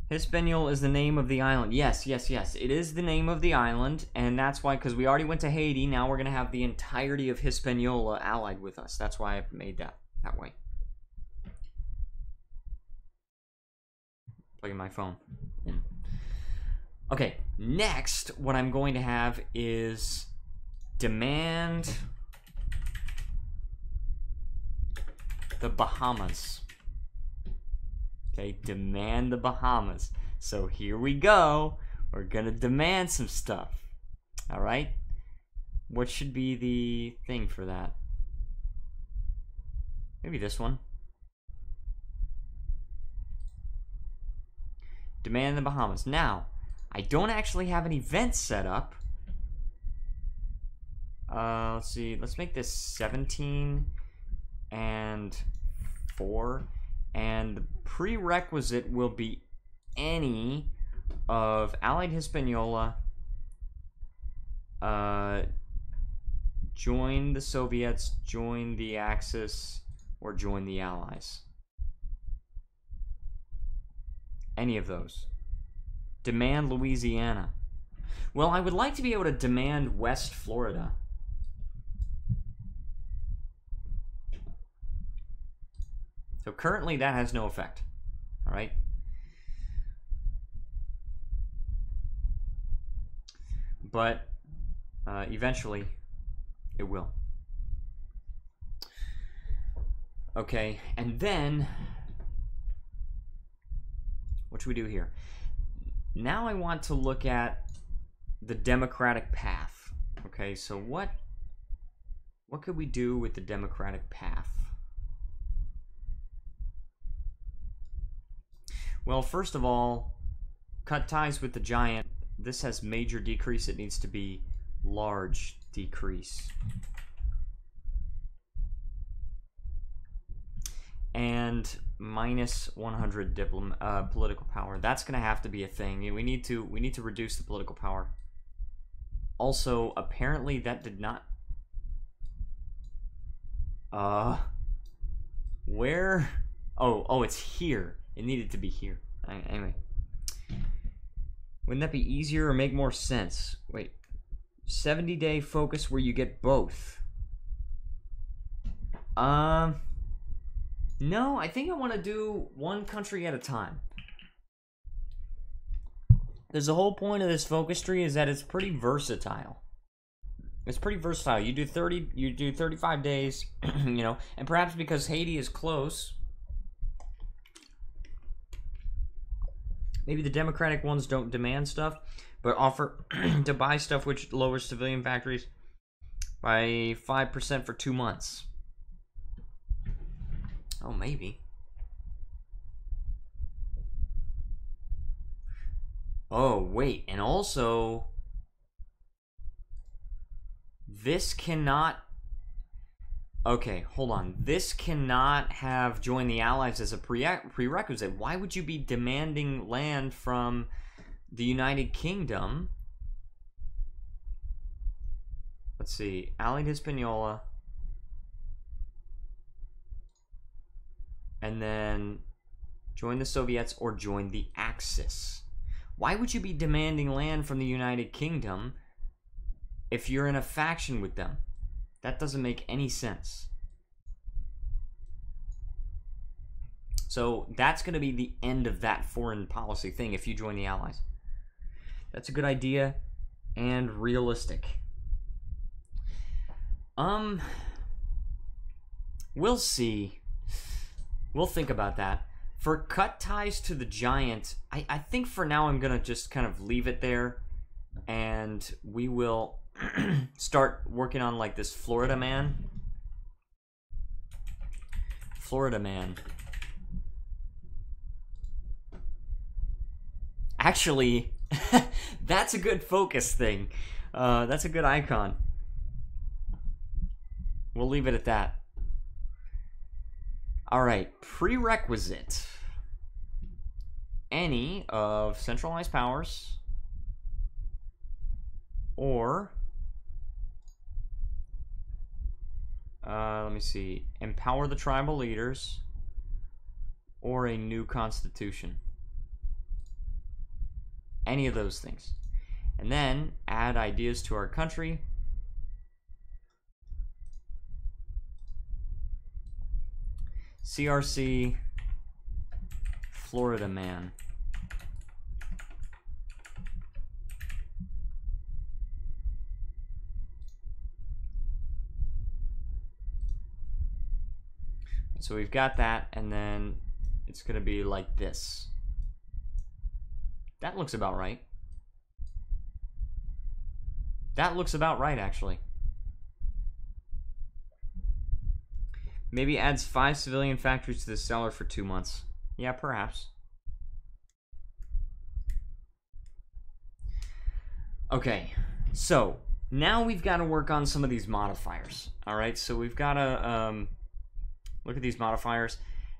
Hispaniola is the name of the island. Yes, yes, yes. It is the name of the island, and that's why, because we already went to Haiti, now we're going to have the entirety of Hispaniola allied with us. That's why I made that way. Plugging my phone in. Okay, next, what I'm going to have is demand the Bahamas. Okay, demand the Bahamas. So here we go. We're gonna demand some stuff. Alright? What should be the thing for that? Maybe this one. Demand the Bahamas. Now, I don't actually have an event set up. Let's see. Let's make this 17 and 4. And the prerequisite will be any of Allied Hispaniola, join the Soviets, join the Axis, or join the Allies. Any of those. Demand Louisiana. Well, I would like to be able to demand West Florida. So currently that has no effect. All right. But eventually it will. Okay, and then what should we do here? now I want to look at the democratic path. Okay, so what could we do with the democratic path? Well, first of all, cut ties with the giant. This has major decrease. It needs to be large decrease. And minus 100 political power. That's going to have to be a thing. We need to reduce the political power. Also, apparently that did not. Where? Oh, it's here. It needed to be here. Anyway. Wouldn't that be easier or make more sense? Wait. 70-day focus where you get both. No, I think I want to do one country at a time. Because the whole point of this focus tree is that it's pretty versatile. It's pretty versatile. You do 35 days, you know, and perhaps because Haiti is close, maybe the democratic ones don't demand stuff, but offer to buy stuff which lowers civilian factories by 5% for 2 months. Oh, maybe. Oh, wait, and also, this cannot... Okay, hold on. This cannot have joined the Allies as a prerequisite. Why would you be demanding land from the United Kingdom? Let's see. Allied Hispaniola. And then join the Soviets or join the Axis. Why would you be demanding land from the United Kingdom if you're in a faction with them? That doesn't make any sense. So that's going to be the end of that foreign policy thing if you join the Allies. That's a good idea and realistic. We'll see. We'll think about that. For cut ties to the giant, I think for now I'm going to just kind of leave it there. And we will start working on like this Florida man. Florida man. Actually, that's a good focus thing. That's a good icon. We'll leave it at that. Alright, prerequisite. Any of centralized powers or let me see, empower the tribal leaders or a new constitution. Any of those things. And then add ideas to our country. CRC Florida man. So we've got that, and then it's going to be like this. That looks about right. That looks about right, actually. Maybe adds 5 civilian factories to the seller for 2 months. Yeah, perhaps. Okay, so now we've got to work on some of these modifiers. All right, so we've got to look at these modifiers,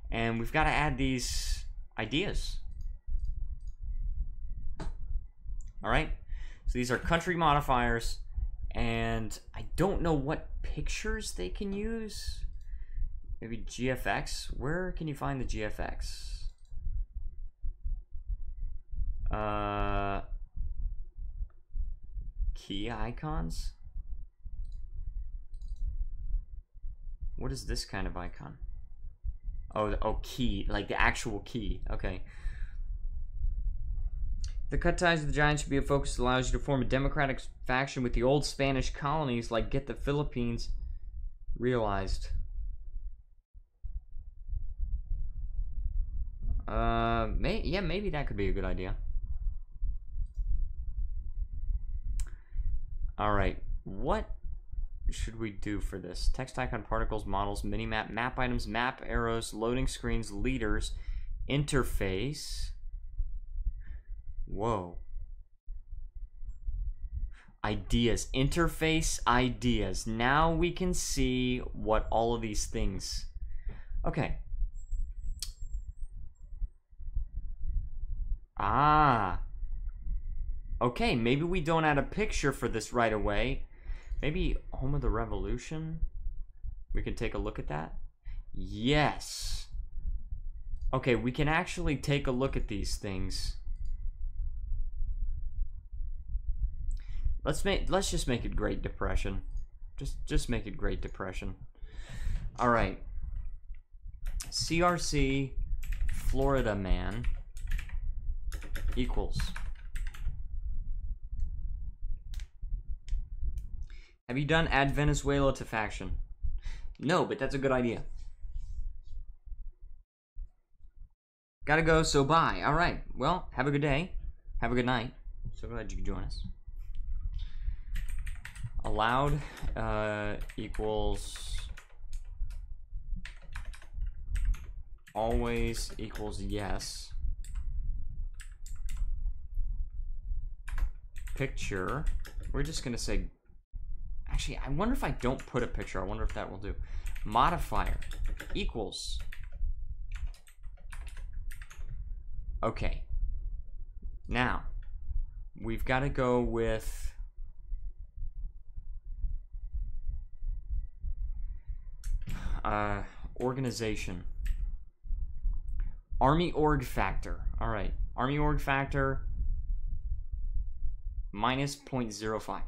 and we've got to add these ideas. All right, so these are country modifiers, and I don't know what pictures they can use. Maybe GFX. Where can you find the GFX? Key icons? What is this kind of icon? Oh, key, like the actual key. Okay. The cut ties of the giant should be a focus that allows you to form a democratic faction with the old Spanish colonies, like get the Philippines realized. Yeah, maybe that could be a good idea. All right, what should we do for this? Text icon, particles, models, minimap, map items, map arrows, loading screens, leaders, interface. Whoa. Ideas, interface, ideas. Now we can see what all of these things. Okay. Ah. Okay, maybe we don't add a picture for this right away. Maybe Home of the Revolution? We can take a look at that? Yes. Okay, we can actually take a look at these things. Let's just make it Great Depression. Just make it Great Depression. All right. CRC Florida man equals. Have you done add Venezuela to faction? No, but that's a good idea. Gotta go, so bye. All right. Well, have a good day. Have a good night. So glad you could join us. Allowed equals always equals yes. Picture. We're just gonna say. Actually, I wonder if I don't put a picture. I wonder if that will do. Modifier equals. Okay. Now, we've got to go with organization. Army org factor. All right. Army org factor minus 0.05.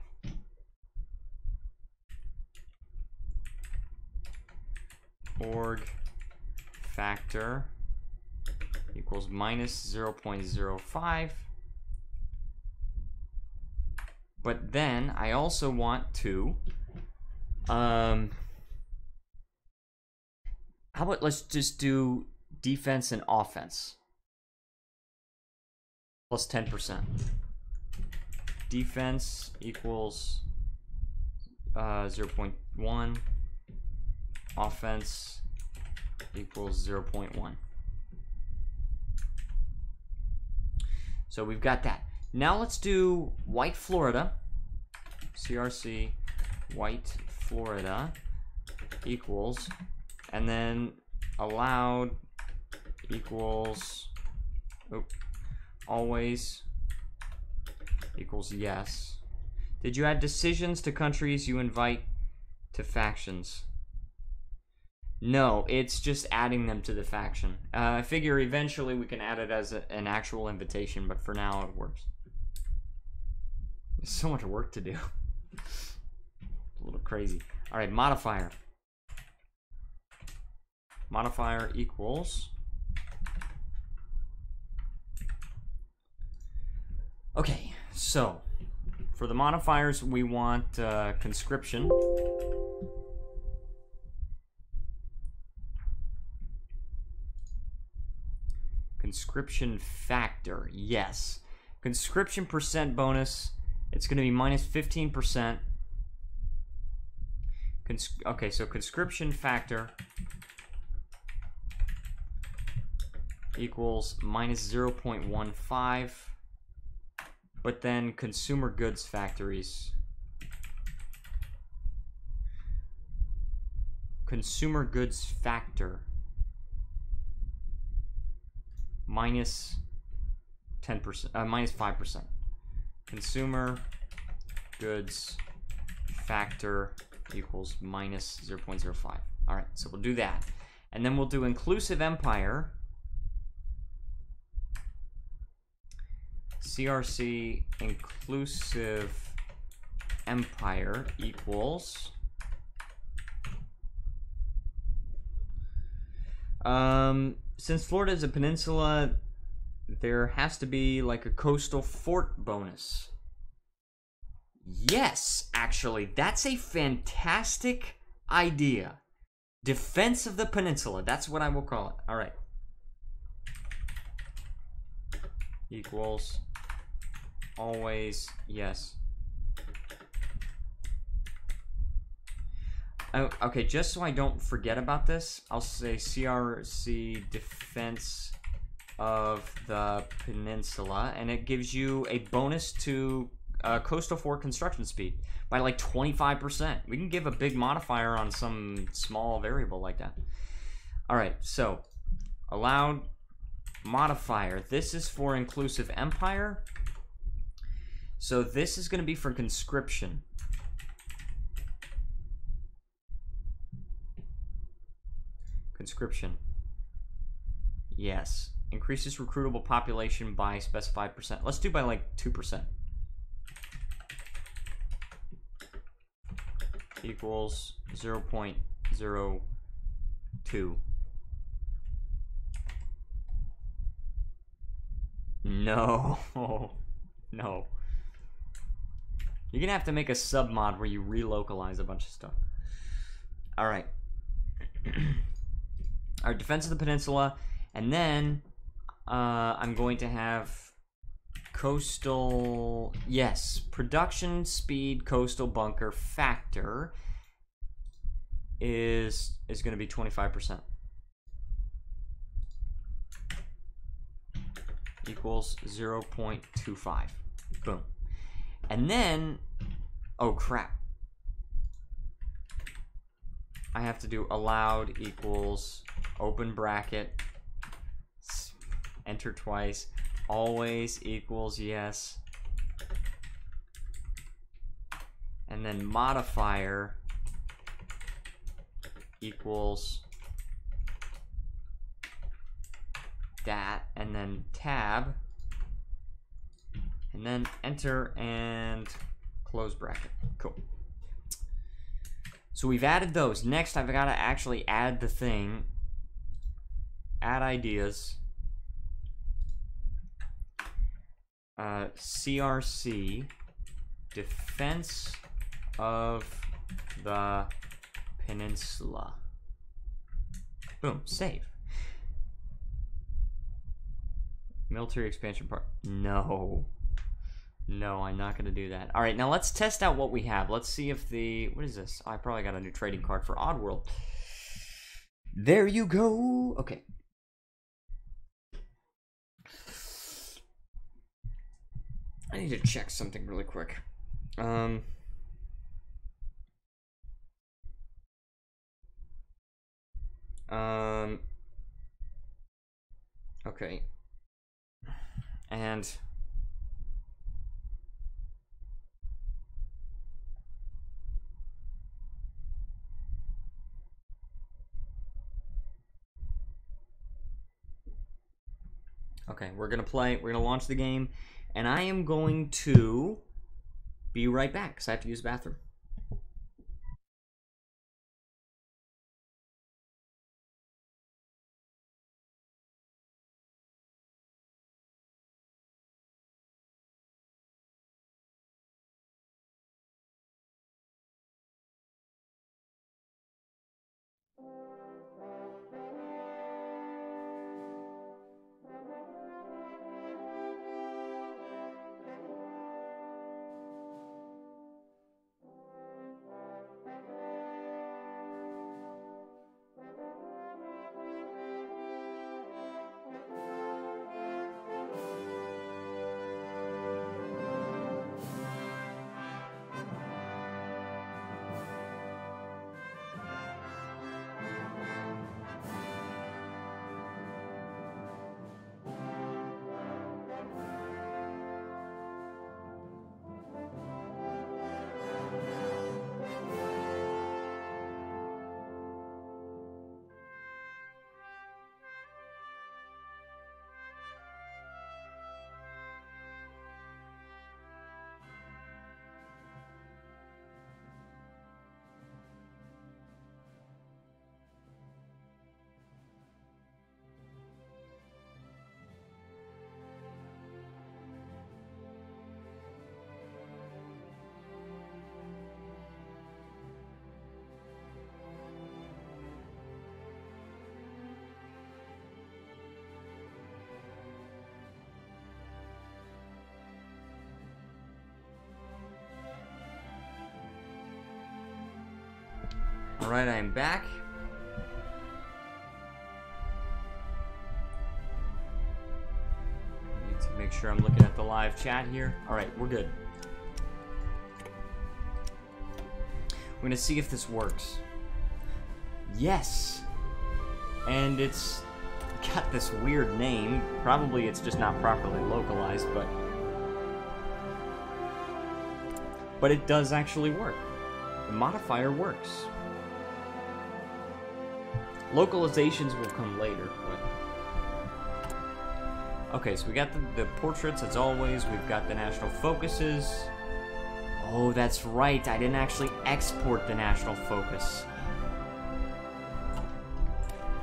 Org factor equals minus 0.05. But then I also want to how about let's just do defense and offense plus 10%. Defense equals 0.1. Offense equals 0.1. So we've got that. Now let's do white Florida. CRC white Florida equals, and then allowed equals always equals yes. Did you add decisions to countries you invite to factions? No, it's just adding them to the faction. I figure eventually we can add it as an actual invitation, but for now it works. There's so much work to do. A little crazy. All right, modifier. Modifier equals. Okay, so for the modifiers, we want conscription. Conscription factor, yes. Conscription percent bonus, it's going to be minus 15%. Okay, so conscription factor equals minus 0.15. But then consumer goods factories. Consumer goods factor. Minus 10%, minus 5%. Consumer goods factor equals minus 0.05. All right, so we'll do that. And then we'll do inclusive empire. CRC inclusive empire equals since Florida is a peninsula, there has to be like a coastal fort bonus. Yes, actually, that's a fantastic idea. Defense of the peninsula, that's what I will call it. All right. Equals always yes. Oh, okay, just so I don't forget about this, I'll say CRC defense of the peninsula, and it gives you a bonus to coastal 4 construction speed by like 25%. We can give a big modifier on some small variable like that. All right, so allowed modifier. This is for inclusive empire. So this is going to be for conscription. Conscription. Yes. Increases recruitable population by specified percent. Let's do by like 2%. Equals 0.02. No. No. You're gonna have to make a submod where you relocalize a bunch of stuff. Alright. Alright, defense of the peninsula. And then I'm going to have coastal, yes, production speed coastal bunker factor is going to be 25%. Equals 0.25. Boom. And then, oh crap. I have to do allowed equals open bracket, enter twice, always equals yes, and then modifier equals that, and then tab, and then enter and close bracket. Cool. So we've added those. Next, I've got to actually add the thing. Add ideas. CRC defense of the peninsula. Boom, save. Military expansion part. No, I'm not gonna do that. All right, now let's test out what we have. Let's see if the, what is this? Oh, I probably got a new trading card for Oddworld. There you go. Okay. I need to check something really quick. Okay. And okay, we're gonna launch the game, and I am going to be right back because I have to use the bathroom. Alright, I am back. Need to make sure I'm looking at the live chat here. Alright, we're good. We're gonna see if this works. Yes! And it's got this weird name. Probably it's just not properly localized, but it does actually work. The modifier works. Localizations will come later, but... Okay, so we got the portraits as always. We've got the national focuses. Oh, that's right. I didn't actually export the national focus.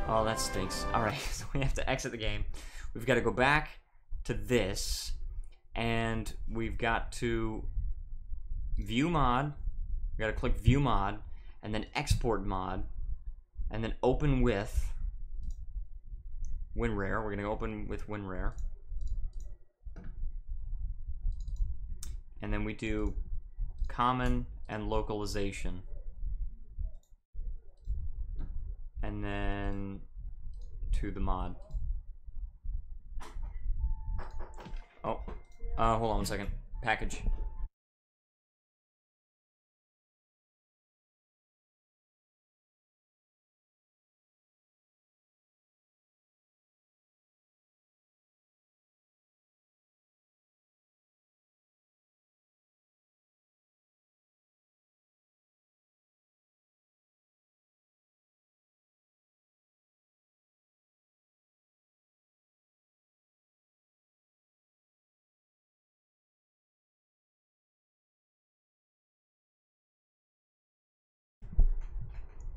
Oh, that stinks. Alright, so we have to exit the game. We've got to go back to this, and we've got to view mod. We've got to click view mod, and then export mod, and then open with WinRare. We're going to open with WinRare. And then we do common and localization. And then to the mod. Oh, hold on one second. Package.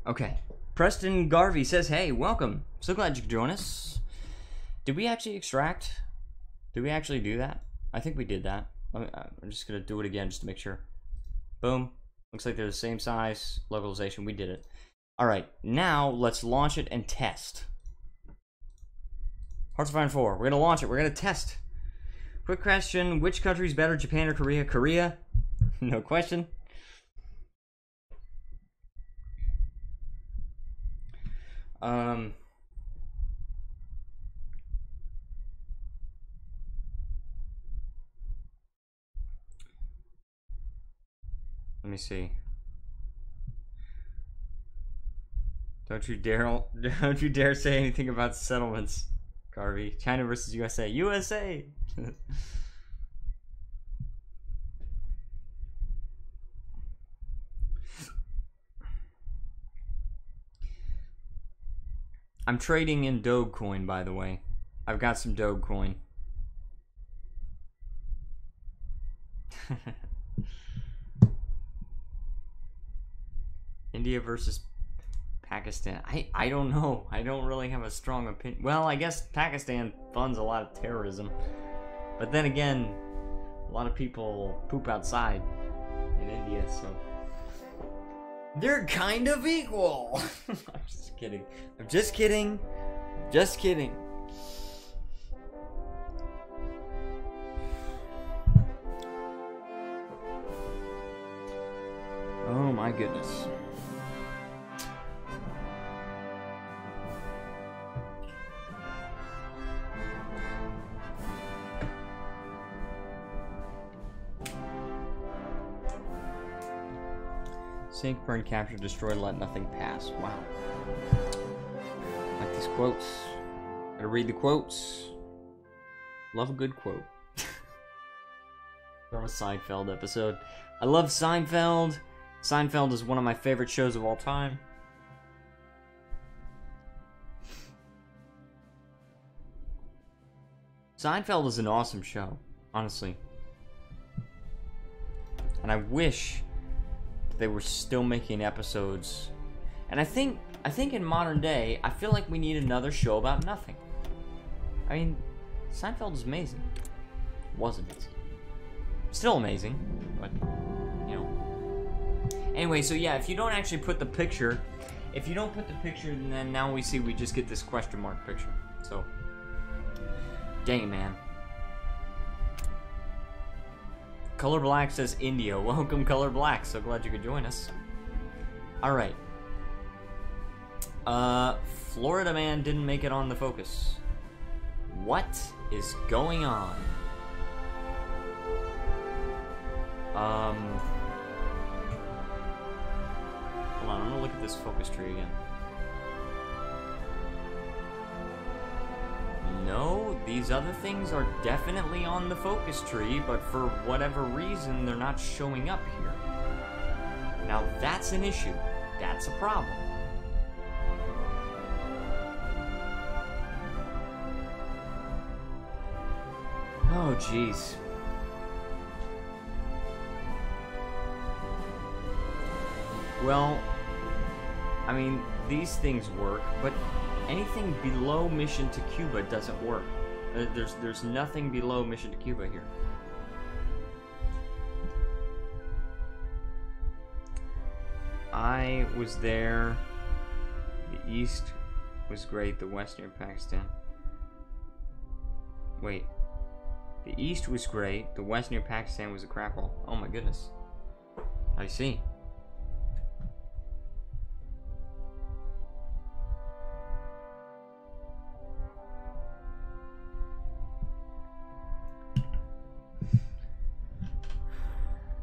Okay. Preston Garvey says, hey, welcome. So glad you could join us. Did we actually extract? Did we actually do that? I think we did that. I'm just going to do it again just to make sure. Boom. Looks like they're the same size. Localization. We did it. All right. Now, let's launch it and test. Hearts of Iron 4. We're going to launch it. We're going to test. Quick question. Which country is better, Japan or Korea? Korea. No question. Let me see. Don't you dare say anything about settlements, Garvey. China versus USA. USA! I'm trading in Dogecoin, by the way. I've got some Dogecoin. India versus Pakistan. I don't know. I don't really have a strong opinion. Well, I guess Pakistan funds a lot of terrorism. But then again, a lot of people poop outside in India, so... They're kind of equal. I'm just kidding. I'm just kidding. Just kidding. Oh my goodness. Sink, burn, capture, destroy, let nothing pass. Wow. Like these quotes. Gotta read the quotes. Love a good quote. From a Seinfeld episode. I love Seinfeld. Seinfeld is one of my favorite shows of all time. Seinfeld is an awesome show, honestly. And I wish they were still making episodes. And I think in modern day, I feel like we need another show about nothing. I mean, Seinfeld is amazing. Wasn't it? Still amazing, but, you know. Anyway, so yeah, if you don't actually put the picture, then now we see we just get this question mark picture. So, dang it, man. Color Black says India. Welcome, Color Black. So glad you could join us. Alright. Florida man didn't make it on the focus. What is going on? Hold on, I'm gonna look at this focus tree again. No, these other things are definitely on the focus tree, but for whatever reason, they're not showing up here. Now that's an issue. That's a problem. Oh, jeez. Well, I mean, these things work, but anything below mission to Cuba doesn't work. There's nothing below mission to Cuba here. I was there. The East was great. The West near Pakistan. Wait. The East was great. The West near Pakistan was a crapple. Oh my goodness. I see.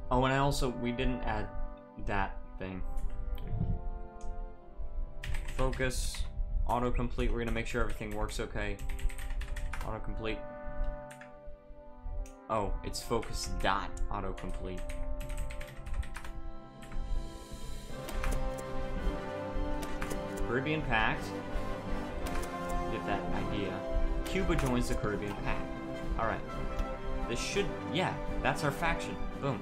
Oh, and we didn't add that thing. Focus, autocomplete, we're gonna make sure everything works okay. Autocomplete. Oh, it's focus dot autocomplete. Caribbean Pact. Get that idea. Cuba joins the Caribbean Pact. Alright. This should, yeah, that's our faction. Boom.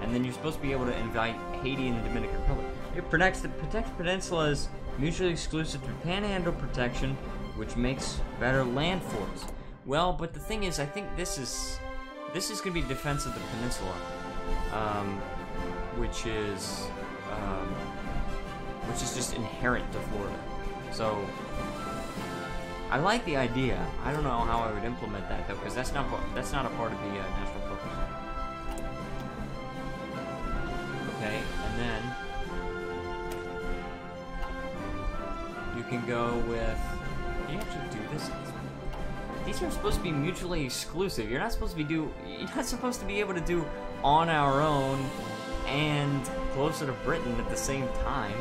And then you're supposed to be able to invite Haiti and the Dominican Republic. It protects Peninsula's mutually exclusive to panhandle protection, which makes better land forts. Well, but the thing is, I think this is going to be defense of the peninsula, which is just inherent to Florida. So I like the idea. I don't know how I would implement that though, because that's not a part of the national focus. Okay, and then you can go with. Can you actually do this? These are supposed to be mutually exclusive. You're not supposed to be able to do on our own and closer to Britain at the same time.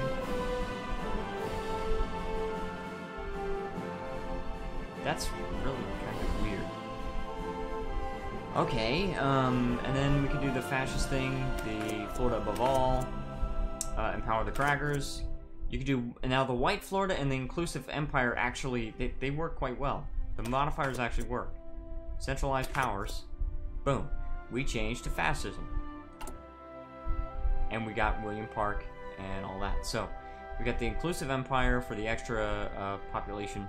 That's really kind of weird. Okay, and then we can do the fascist thing, the Florida above all, empower the crackers. You could do, now the white Florida and the inclusive empire actually, they work quite well. The modifiers actually work. Centralized powers. Boom. We changed to fascism. And we got William Park and all that. So, we got the inclusive empire for the extra population.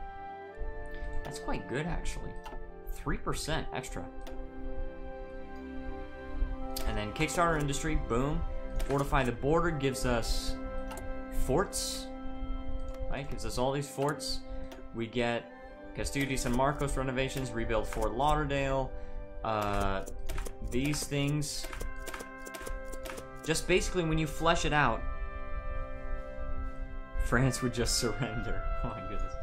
That's quite good, actually. 3% extra. And then Kickstarter industry. Boom. Fortify the border gives us forts. Right? Gives us all these forts. We get Castillo San Marcos renovations, rebuild Fort Lauderdale, these things. Just basically, when you flesh it out, France would just surrender. Oh my goodness.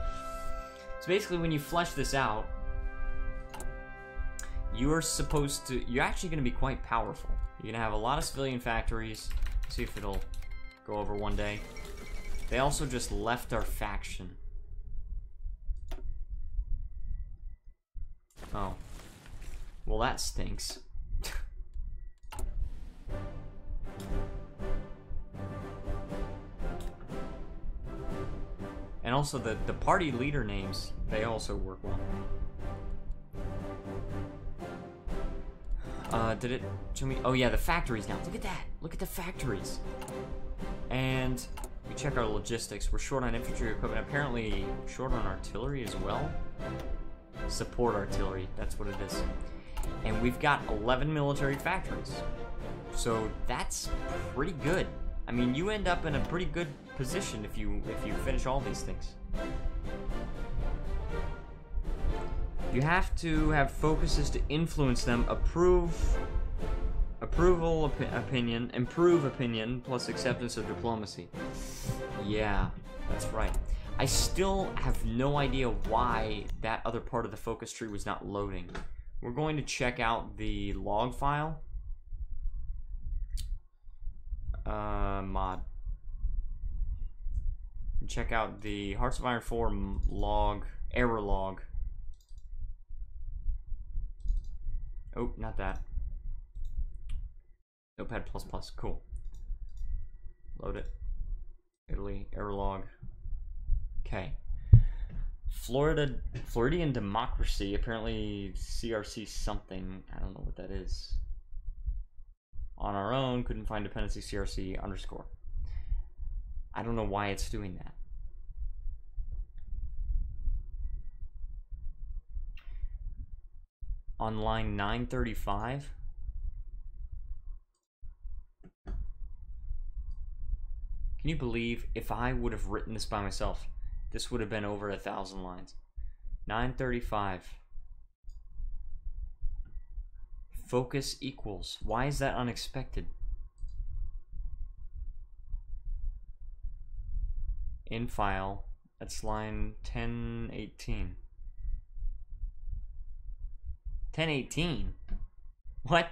So basically, when you flesh this out, you're actually going to be quite powerful. You're going to have a lot of civilian factories. See if it'll go over one day. They also just left our faction. Oh. Well, that stinks. And also the party leader names, they also work well. Did it show me? Oh yeah, the factories now. Look at that. Look at the factories. And we check our logistics. We're short on infantry equipment. Apparently short on artillery as well. Support artillery, that's what it is. And we've got 11 military factories. So that's pretty good. I mean, you end up in a pretty good position if you finish all these things. You have to have focuses to influence them, improve opinion, plus acceptance of diplomacy. Yeah, that's right. I still have no idea why that other part of the focus tree was not loading. We're going to check out the log file. Mod. Check out the Hearts of Iron 4 log, error log. Oh, not that. Notepad++, cool. Load it. Italy, error log. Okay. Floridian democracy, apparently CRC something. I don't know what that is. On our own, couldn't find dependency CRC underscore. I don't know why it's doing that. On line 935. Can you believe if I would have written this by myself, this would have been over 1,000 lines. 935. Focus equals. Why is that unexpected? In file, that's line 1018. 1018? What?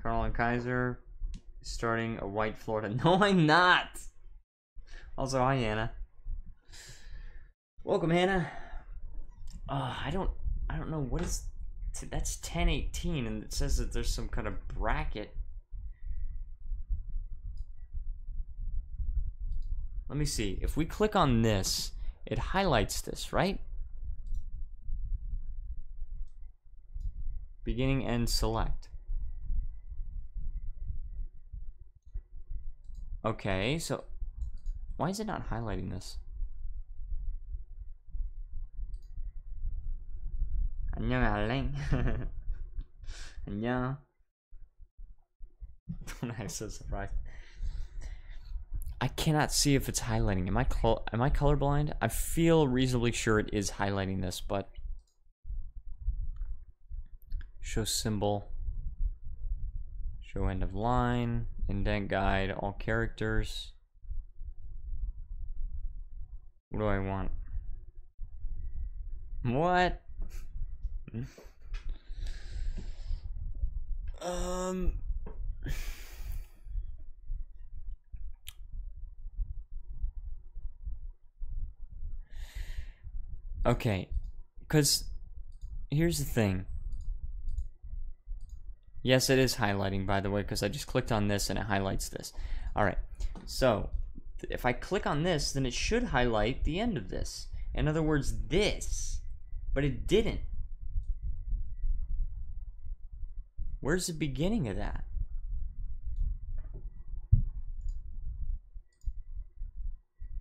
Colonel and Kaiser starting a white Florida. No, I'm not. Also, hi Hannah. Welcome, Hannah. I don't know what is. That's 1018, and it says that there's some kind of bracket. Let me see. If we click on this, it highlights this, right? Beginning, end, select. Okay, so why is it not highlighting this? 안녕하세요. 안녕. I'm so surprised. I cannot see if it's highlighting. Am I colorblind? I feel reasonably sure it is highlighting this, but show symbol, show end of line, indent guide, all characters. What do I want? What? Okay, because here's the thing. Yes, it is highlighting, by the way, because I just clicked on this and it highlights this. Alright, so if I click on this, then it should highlight the end of this. In other words, this. But it didn't. Where's the beginning of that?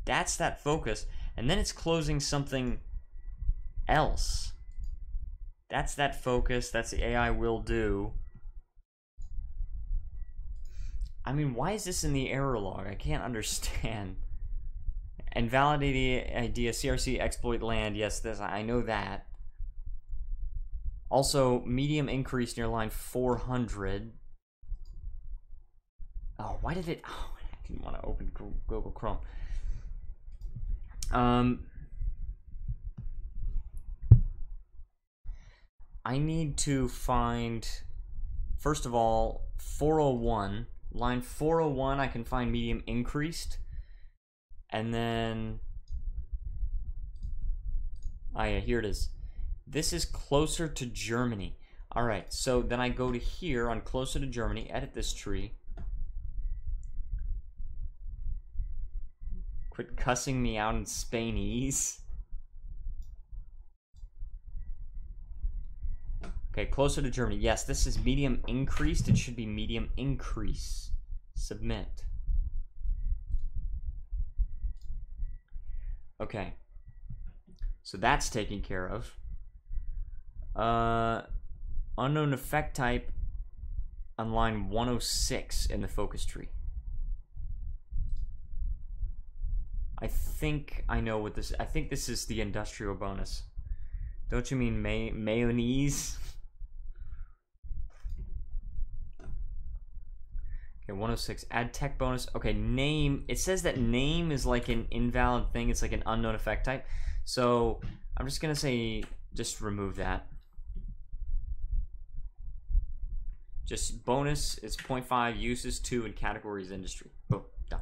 That's that focus. And then it's closing something else. That's that focus. That's the AI will do. I mean, why is this in the error log? I can't understand. And validate the idea, CRC exploit land. Yes, this, I know that. Also, medium increase near line 400. Oh, why did it? Oh, I didn't want to open Google Chrome. I need to find, first of all, 401. Line 401, I can find medium increased. And then, oh yeah, here it is. This is closer to Germany. All right, so then I go to here on closer to Germany, edit this tree. Quit cussing me out in Spainese. Okay, closer to Germany. Yes, this is medium increased. It should be medium increase. Submit. Okay. So that's taken care of. Unknown effect type on line 106 in the focus tree. I I think I know what this. I think this is the industrial bonus. Don't you mean mayonnaise? Okay, 106. Add tech bonus. Okay, name. It says that name is like an invalid thing. It's like an unknown effect type. So I'm just gonna say just remove that. Just bonus is 0.5, uses 2, and categories industry. Boom, done.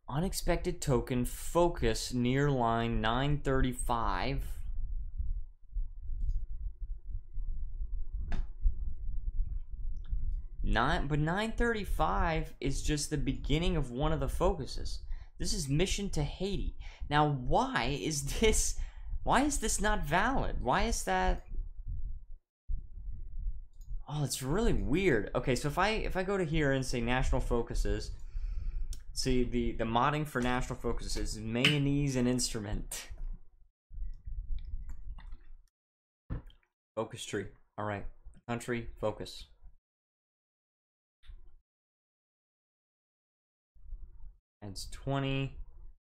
Unexpected token focus near line 935. But 935 is just the beginning of one of the focuses. This is mission to Haiti. Now, why is this not valid? Why is that? Oh, it's really weird. Okay, so if I go to here and say national focuses, see the modding for national focuses is mayonnaise and instrument. Focus tree. All right, country focus. And it's 20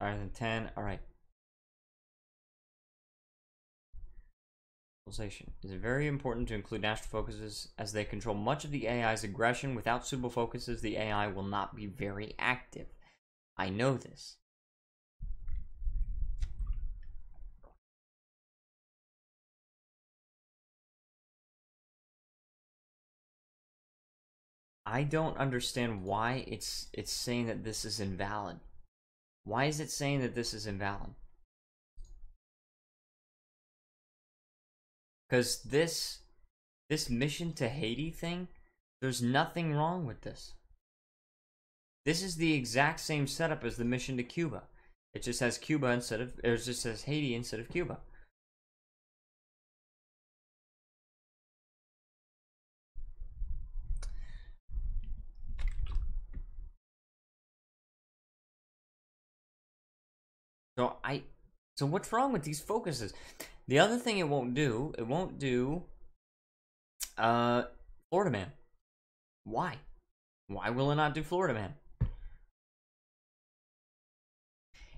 rather than 10. All right. Is it very important to include national focuses as they control much of the AI's aggression? Without suitable focuses, the AI will not be very active. I know this. I don't understand why it's saying that this is invalid. Why is it saying that this is invalid? Because this mission to Haiti thing, there's nothing wrong with this. This is the exact same setup as the mission to Cuba. It just has Cuba instead of, or it just says Haiti instead of Cuba. So what's wrong with these focuses? The other thing it won't do Florida Man. Why? Why will it not do Florida Man?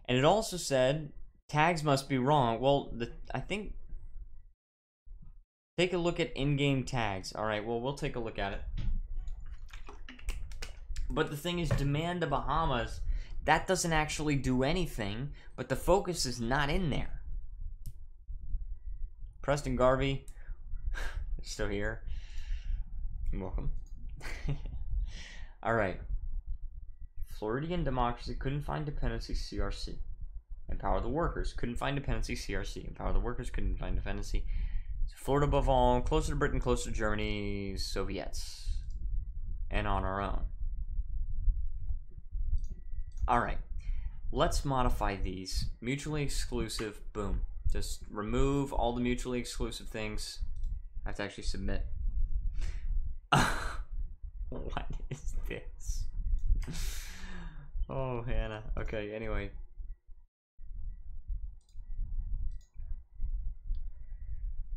And it also said tags must be wrong. Well, I think take a look at in-game tags. All right, well, we'll take a look at it. But the thing is, demand the Bahamas, that doesn't actually do anything, but the focus is not in there. Preston Garvey, still here. Welcome. All right. Floridian democracy couldn't find dependency CRC. Empower the workers. Couldn't find dependency CRC. Empower the workers. Couldn't find dependency. Florida above all. Closer to Britain. Closer to Germany. Soviets. And on our own. All right. Let's modify these. Mutually exclusive. Boom. Just remove all the mutually exclusive things. I have to actually submit. What is this? Oh, Hannah. Okay, anyway.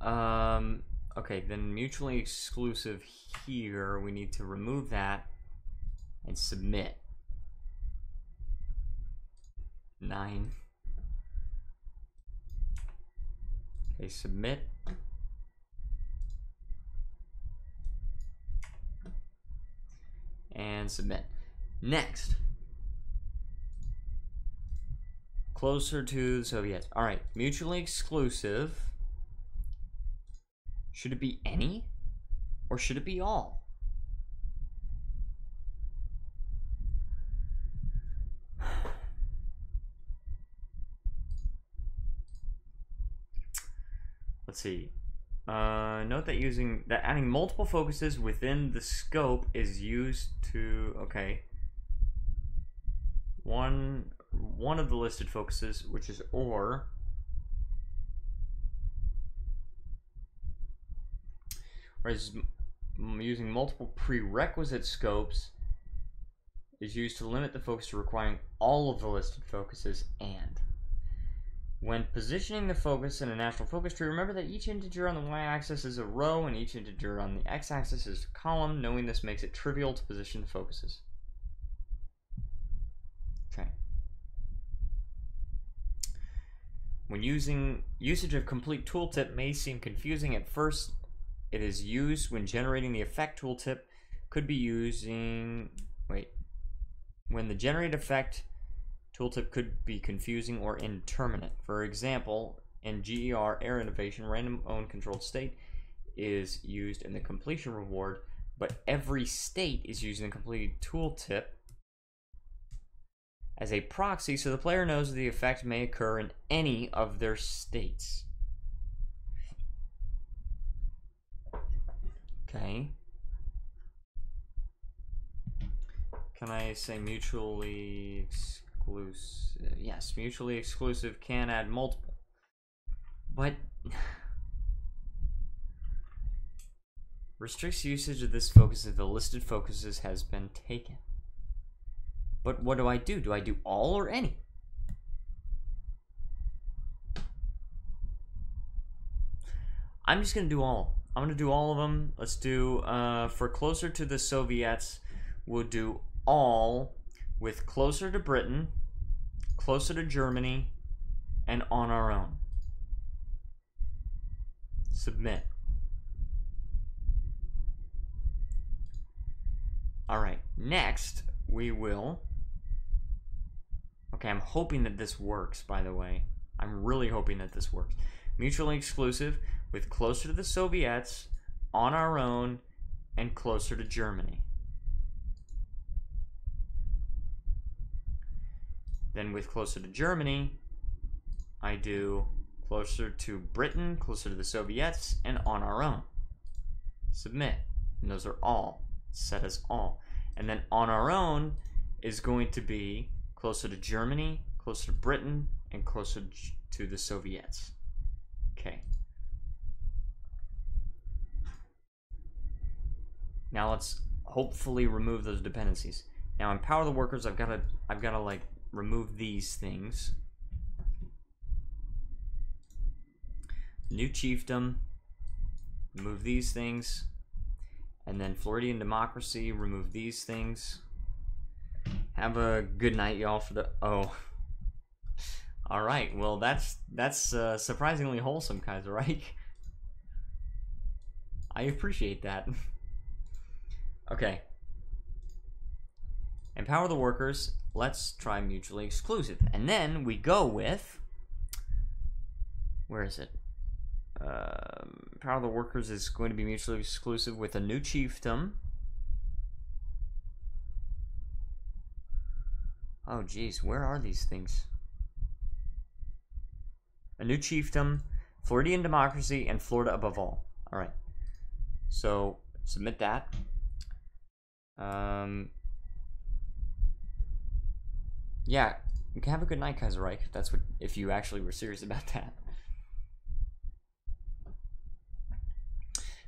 Okay, then mutually exclusive here. We need to remove that and submit. 9. Okay, submit. And submit. Next. Closer to the Soviets. Alright, mutually exclusive. Should it be any? Or should it be all? Let's see. Note that adding multiple focuses within the scope is used to, okay, one of the listed focuses, which is or, whereas using multiple prerequisite scopes is used to limit the focus to requiring all of the listed focuses. And when positioning the focus in a national focus tree, remember that each integer on the y-axis is a row and each integer on the x-axis is a column. Knowing this makes it trivial to position the focuses. When usage of complete tooltip may seem confusing at first, it is used when generating the effect tooltip could be using, when the generate effect tooltip could be confusing or indeterminate. For example, in GER air innovation, random owned controlled state is used in the completion reward, but every state is using the completed tooltip as a proxy, so the player knows the effect may occur in any of their states. Okay. Can I say mutually exclusive? Yes, mutually exclusive can add multiple. But restricts usage of this focus if the listed focuses has been taken. But what do I do? Do I do all or any? I'm just going to do all. I'm going to do all of them. Let's do, for closer to the Soviets, we'll do all with closer to Britain, closer to Germany, and on our own. Submit. Alright, next we will... Okay, I'm hoping that this works, by the way. I'm really hoping that this works. Mutually exclusive with closer to the Soviets, on our own, and closer to Germany. Then with closer to Germany, I do closer to Britain, closer to the Soviets, and on our own. Submit. And those are all. Set as all. And then on our own is going to be closer to Germany, closer to Britain, and closer to the Soviets. Okay. Now let's hopefully remove those dependencies. Now empower the workers. I've got to like remove these things. New chiefdom. Remove these things. And then Floridian democracy. Remove these things. Have a good night, y'all. For the all right. Well, that's surprisingly wholesome, Kaiserreich. I appreciate that. Okay. Empower the workers. Let's try mutually exclusive, and then we go with. Where is it? Empower the workers is going to be mutually exclusive with a new chiefdom. Oh, geez, where are these things? A new chiefdom, Floridian democracy, and Florida above all. All right. So submit that. Yeah, you can have a good night, Kaiserreich. If you actually were serious about that.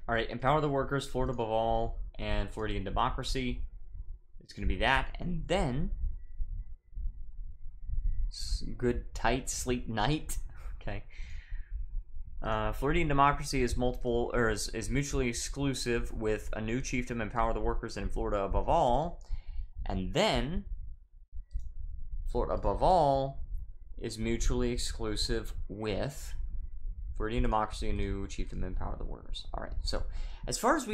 All right, empower the workers, Florida above all, and Floridian democracy. It's going to be that, and then good tight sleep night. Okay. Floridian democracy is is mutually exclusive with a new chiefdom, empower the workers, and Florida above all, and then Florida above all is mutually exclusive with Floridian democracy, a new chiefdom, empower the workers. All right. So as far as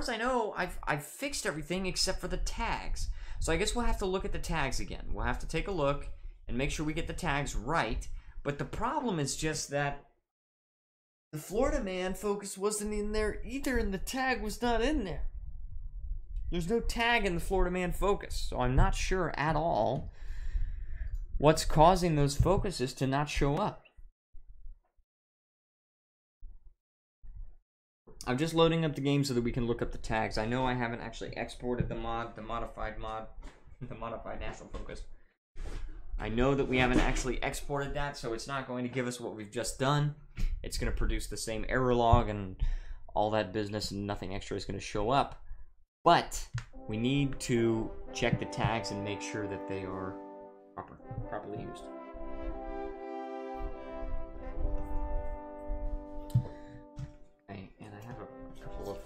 I know, I've fixed everything except for the tags. So I guess we'll have to look at the tags again. We'll have to take a look and make sure we get the tags right. But the problem is just that the Florida man focus wasn't in there either, and the tag was not in there. There's no tag in the Florida man focus, so I'm not sure at all what's causing those focuses to not show up. I'm just loading up the game so that we can look up the tags. I know I haven't actually exported the modified national focus. I know that we haven't actually exported that, so it's not going to give us what we've just done. It's going to produce the same error log and all that business, and nothing extra is going to show up. But we need to check the tags and make sure that they are properly used. Okay, and I have a couple of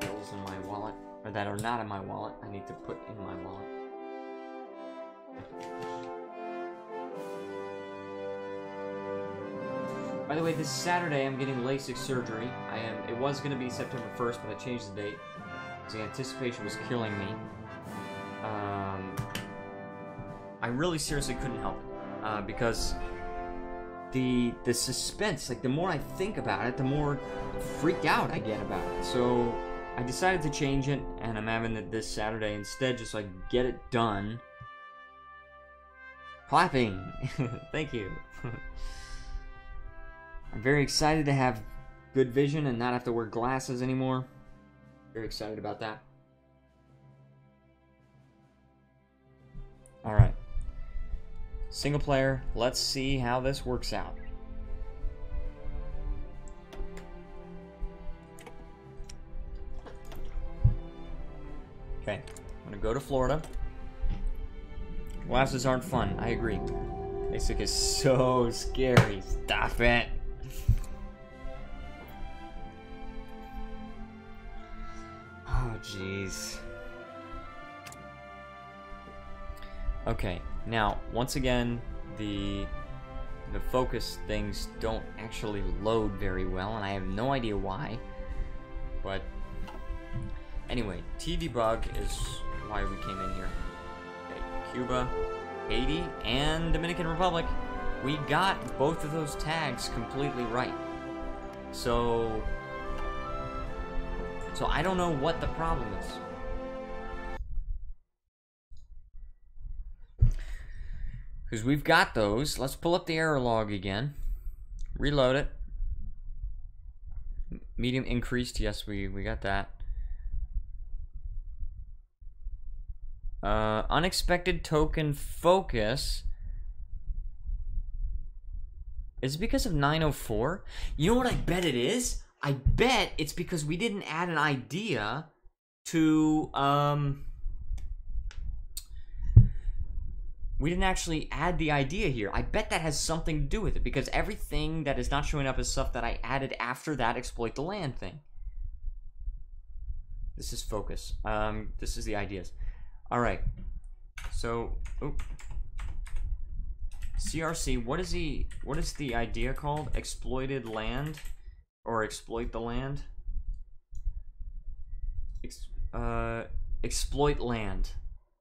bills in my wallet, or that are not in my wallet, I need to put in my wallet. By the way, this Saturday I'm getting LASIK surgery. It was going to be September 1st, but I changed the date. The anticipation was killing me. I really seriously couldn't help it. Because the suspense, like the more I think about it, the more freaked out I get about it. So I decided to change it, and I'm having it this Saturday instead, just so I can get it done. Clapping! Thank you. I'm very excited to have good vision and not have to wear glasses anymore. Very excited about that. Alright. Single player, let's see how this works out. Okay, I'm gonna go to Florida. Glasses aren't fun, I agree. Basic is so scary, stop it. Oh, jeez. Okay, now, once again, the focus things don't actually load very well, and I have no idea why. But, anyway, T-debug is why we came in here. Okay, Cuba, Haiti, and Dominican Republic. We got both of those tags completely right. So I don't know what the problem is. Because we've got those. Let's pull up the error log again. Reload it. Medium increased. Yes, we got that. Unexpected token focus. Is it because of 904? You know what I bet it is? I bet it's because we didn't add an idea to, we didn't actually add the idea here. I bet that has something to do with it, because everything that is not showing up is stuff that I added after that exploit the land thing. This is focus. This is the ideas. Alright. So, CRC, what is the idea called? Exploited land? Or exploit the land? Exploit land.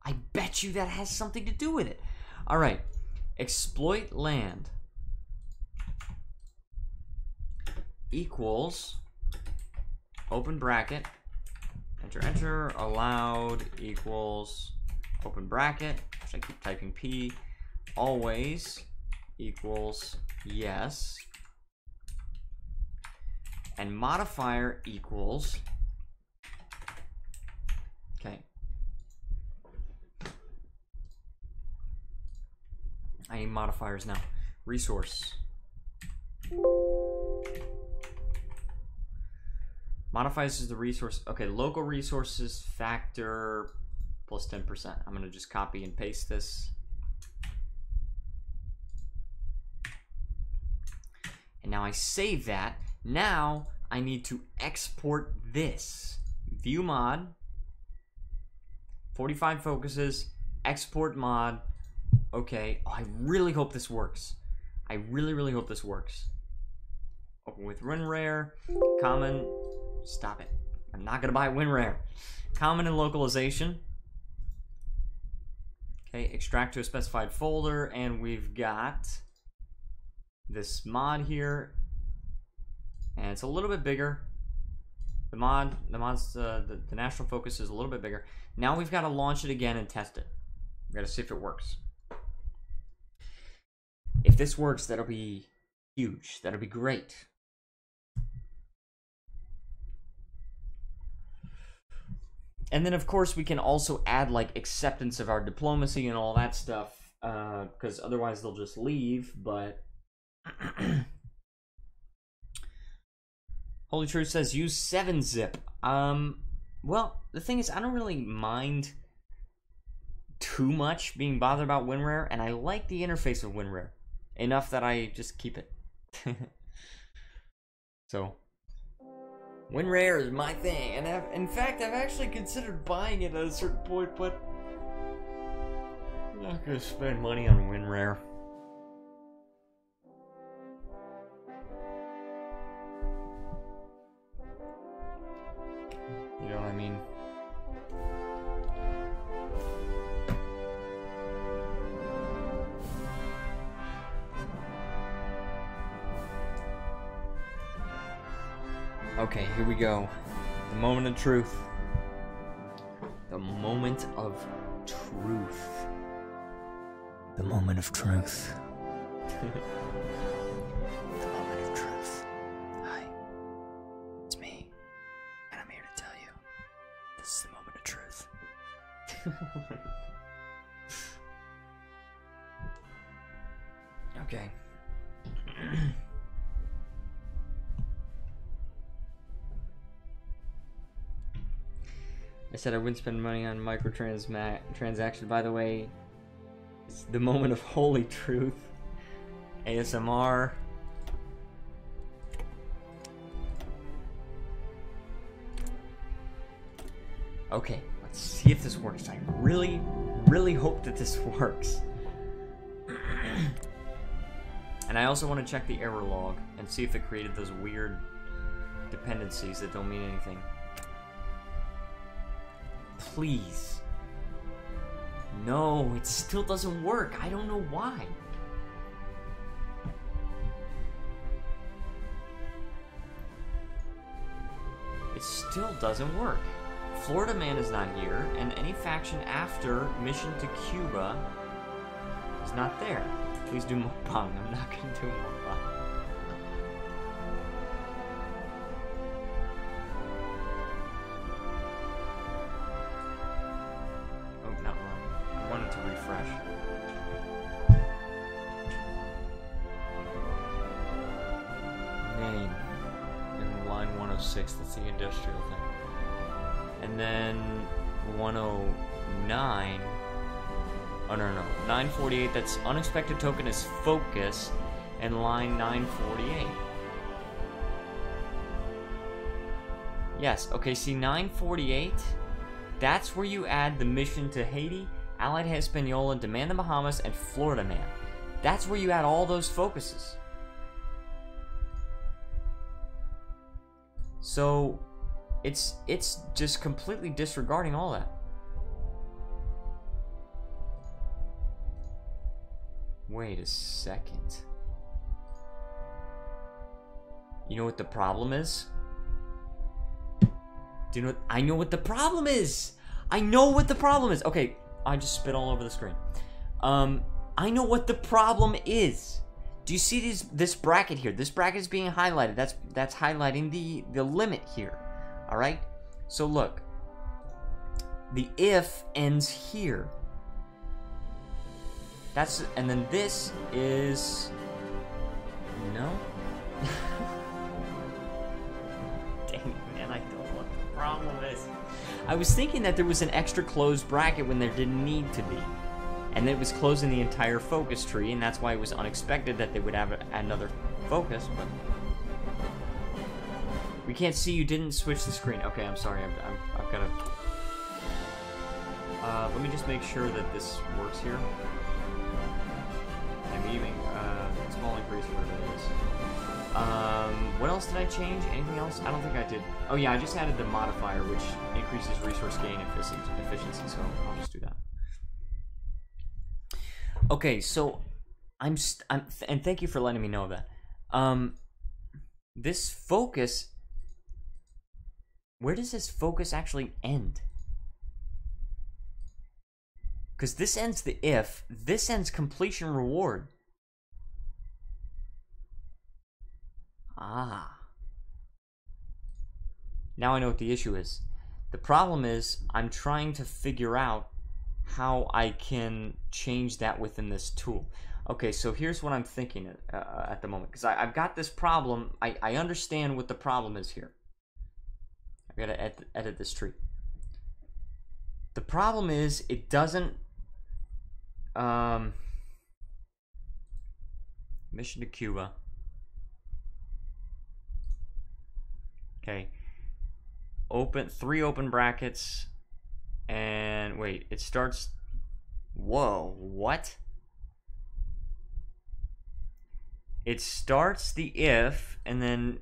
I bet you that has something to do with it. Alright. Exploit land equals, open bracket, enter, allowed equals, open bracket, which I keep typing P, always equals yes, and modifier equals, okay, I need modifiers now, resource, modifies is the resource, okay, local resources factor plus 10%, I'm going to just copy and paste this, and now I save that. Now I need to export this. View mod, 45 focuses, export mod. Okay, oh, I really hope this works. I really hope this works. Open with WinRare, common, stop it. I'm not gonna buy WinRare. Common and localization. Okay, extract to a specified folder, and we've got this mod here. And it's a little bit bigger. The national focus is a little bit bigger. Now we've got to launch it again and test it. We've got to see if it works. If this works, that'll be huge. That'll be great. And then, of course, we can also add, like, acceptance of our diplomacy and all that stuff. Because otherwise they'll just leave, but... Holy Truth says use 7-zip. Well, the thing is, I don't really mind too much being bothered about WinRare, and I like the interface of WinRare enough that I just keep it. So, WinRare is my thing, and in fact, I've actually considered buying it at a certain point, but I'm not gonna spend money on WinRare. You know what I mean? Okay, here we go. The moment of truth. The moment of truth. The moment of truth. The moment of truth. Hi. It's me. And I'm here to tell you. This is the moment of truth. Okay. I said I wouldn't spend money on microtransaction. By the way, it's the moment of holy truth. ASMR. Okay, let's see if this works. I really, really hope that this works. And I also want to check the error log and see if it created those weird dependencies that don't mean anything. Please. No, it still doesn't work. I don't know why. It still doesn't work. Florida Man is not here, and any faction after Mission to Cuba is not there. Please do mukbang. I'm not going to do mukbang. That's the industrial thing. And then 109. Oh, no. 948, that's unexpected token is focus. And line 948. Yes, okay, see 948. That's where you add the mission to Haiti, Allied Hispaniola, Demand the Bahamas, and Florida Man. That's where you add all those focuses. So, it's just completely disregarding all that. Wait a second. You know what the problem is? Do you know what, I know what the problem is! I know what the problem is! Okay, I just spit all over the screen. I know what the problem is. Do you see this bracket here? This bracket is being highlighted. That's highlighting the limit here. All right? So look. The if ends here. And then this is no. Dang it, man, I don't know what the problem is. I was thinking that there was an extra closed bracket when there didn't need to be. And it was closing the entire focus tree, and that's why it was unexpected that they would have another focus, but... We can't see, you didn't switch the screen. Okay, I'm sorry, I've got to... let me just make sure that this works here. I'm leaving, small increase, whatever it is. What else did I change? Anything else? I don't think I did. Oh yeah, I just added the modifier, which increases resource gain efficiency, so I'll just do that. Okay, so and thank you for letting me know that. This focus, where does this focus actually end? Because this ends the if, this ends completion reward. Ah. Now I know what the issue is. The problem is I'm trying to figure out how I can change that within this tool. Okay, so here's what I'm thinking at the moment, because I've got this problem. I understand what the problem is here. I've got to edit this tree. The problem is it doesn't mission to Cuba. Okay, three open brackets. And wait, it starts. Whoa, what? It starts the if, and then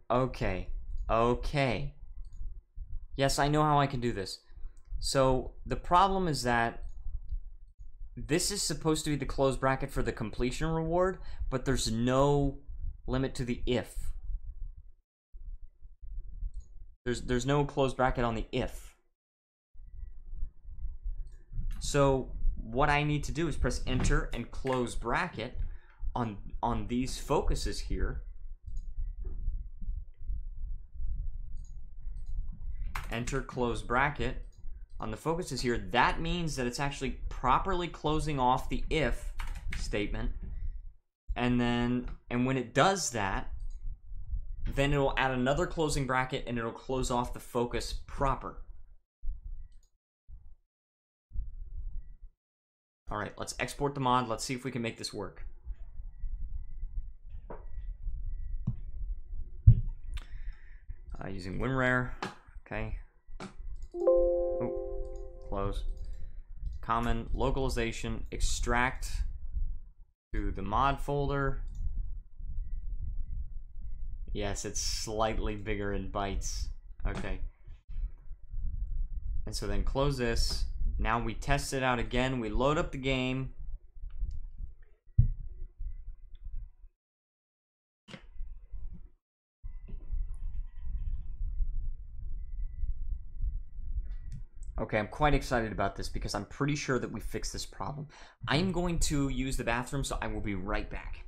Okay. Okay. Yes, I know how I can do this. So, the problem is that this is supposed to be the close bracket for the completion reward, but there's no limit to the if. There's no close bracket on the if. So, what I need to do is press enter and close bracket on these focuses here. Enter close bracket on the focuses here. That means that it's actually properly closing off the if statement. And when it does that, then it'll add another closing bracket and it'll close off the focus proper. All right, let's export the mod. Let's see if we can make this work. Using WinRare. Okay. Oh, close. Common localization, extract to the mod folder. Yes, it's slightly bigger in bytes. Okay. And so then close this. Now we test it out again. We load up the game. Okay, I'm quite excited about this because I'm pretty sure that we fixed this problem. I'm going to use the bathroom, so I will be right back.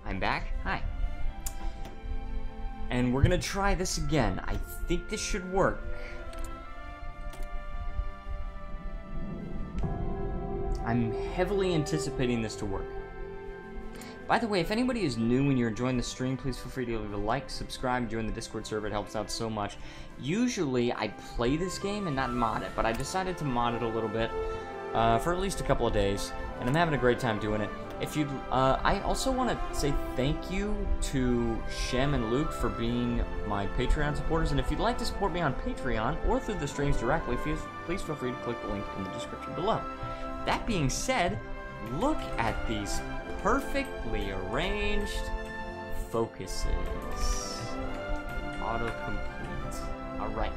I'm back. Hi. And we're gonna try this again. I think this should work. I'm heavily anticipating this to work. By the way, if anybody is new and you're enjoying the stream, please feel free to leave a like, subscribe, join the Discord server. It helps out so much. Usually, I play this game and not mod it, but I decided to mod it a little bit for at least a couple of days, and I'm having a great time doing it. If you'd, I also want to say thank you to Shem and Luke for being my Patreon supporters, and if you'd like to support me on Patreon or through the streams directly, please feel free to click the link in the description below. That being said, look at these perfectly arranged focuses. Autocomplete. Alright,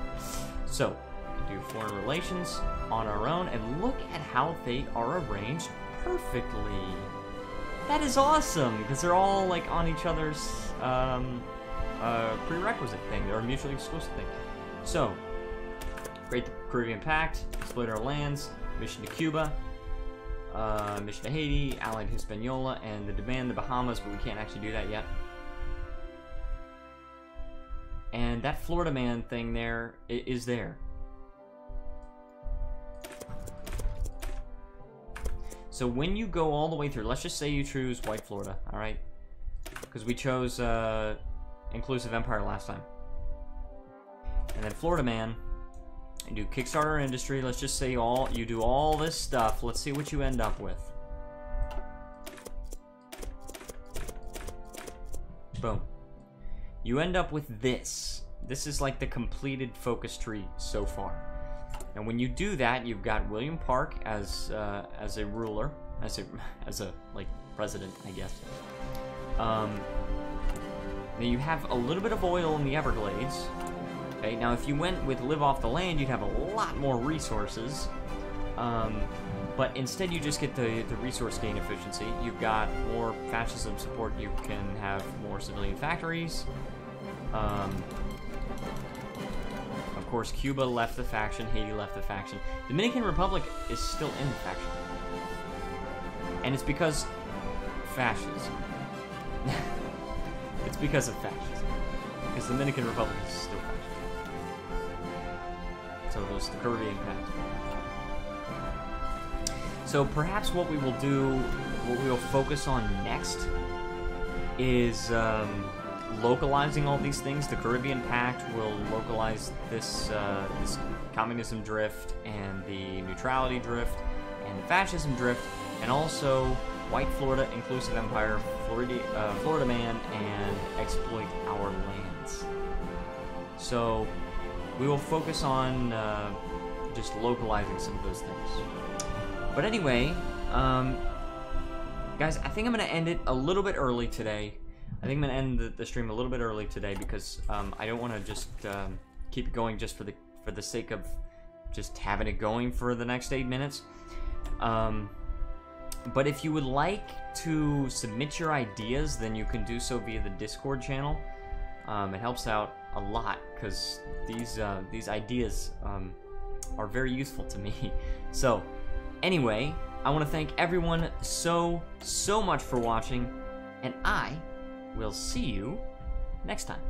so we can do foreign relations on our own, and look at how they are arranged perfectly. That is awesome, because they're all like on each other's prerequisite thing, or mutually exclusive thing. So, create the Caribbean Pact, split our lands, mission to Cuba, mission to Haiti, allied Hispaniola, and the demand the Bahamas, but we can't actually do that yet. And that Florida man thing there is there. So when you go all the way through, let's just say you choose white Florida, all right? Because we chose inclusive empire last time. And then Florida man, and do Kickstarter industry. Let's just say you do all this stuff. Let's see what you end up with. Boom. You end up with this. This is like the completed focus tree so far. And when you do that, you've got William Park as a ruler, as a like president, I guess. Then you have a little bit of oil in the Everglades. Okay, now if you went with live off the land, you'd have a lot more resources. But instead you just get the resource gain efficiency. You've got more fascism support, you can have more civilian factories. Of course, Cuba left the faction, Haiti left the faction. Dominican Republic is still in the faction. And it's because fascism. It's because of fascism. Because the Dominican Republic is still fascist. So it was the Caribbean Pact. So perhaps what we will do, what we will focus on next is localizing all these things. The Caribbean Pact will localize this communism drift and the neutrality drift and the fascism drift, and also white Florida, inclusive empire, Florida man, and exploit our lands. So we will focus on just localizing some of those things. But anyway, guys, I think I'm going to end it a little bit early today. I think I'm going to end the stream a little bit early today because I don't want to just keep it going just for the sake of just having it going for the next 8 minutes. But if you would like to submit your ideas, then you can do so via the Discord channel. It helps out a lot because these ideas are very useful to me. So anyway, I want to thank everyone so much for watching, and I will see you next time.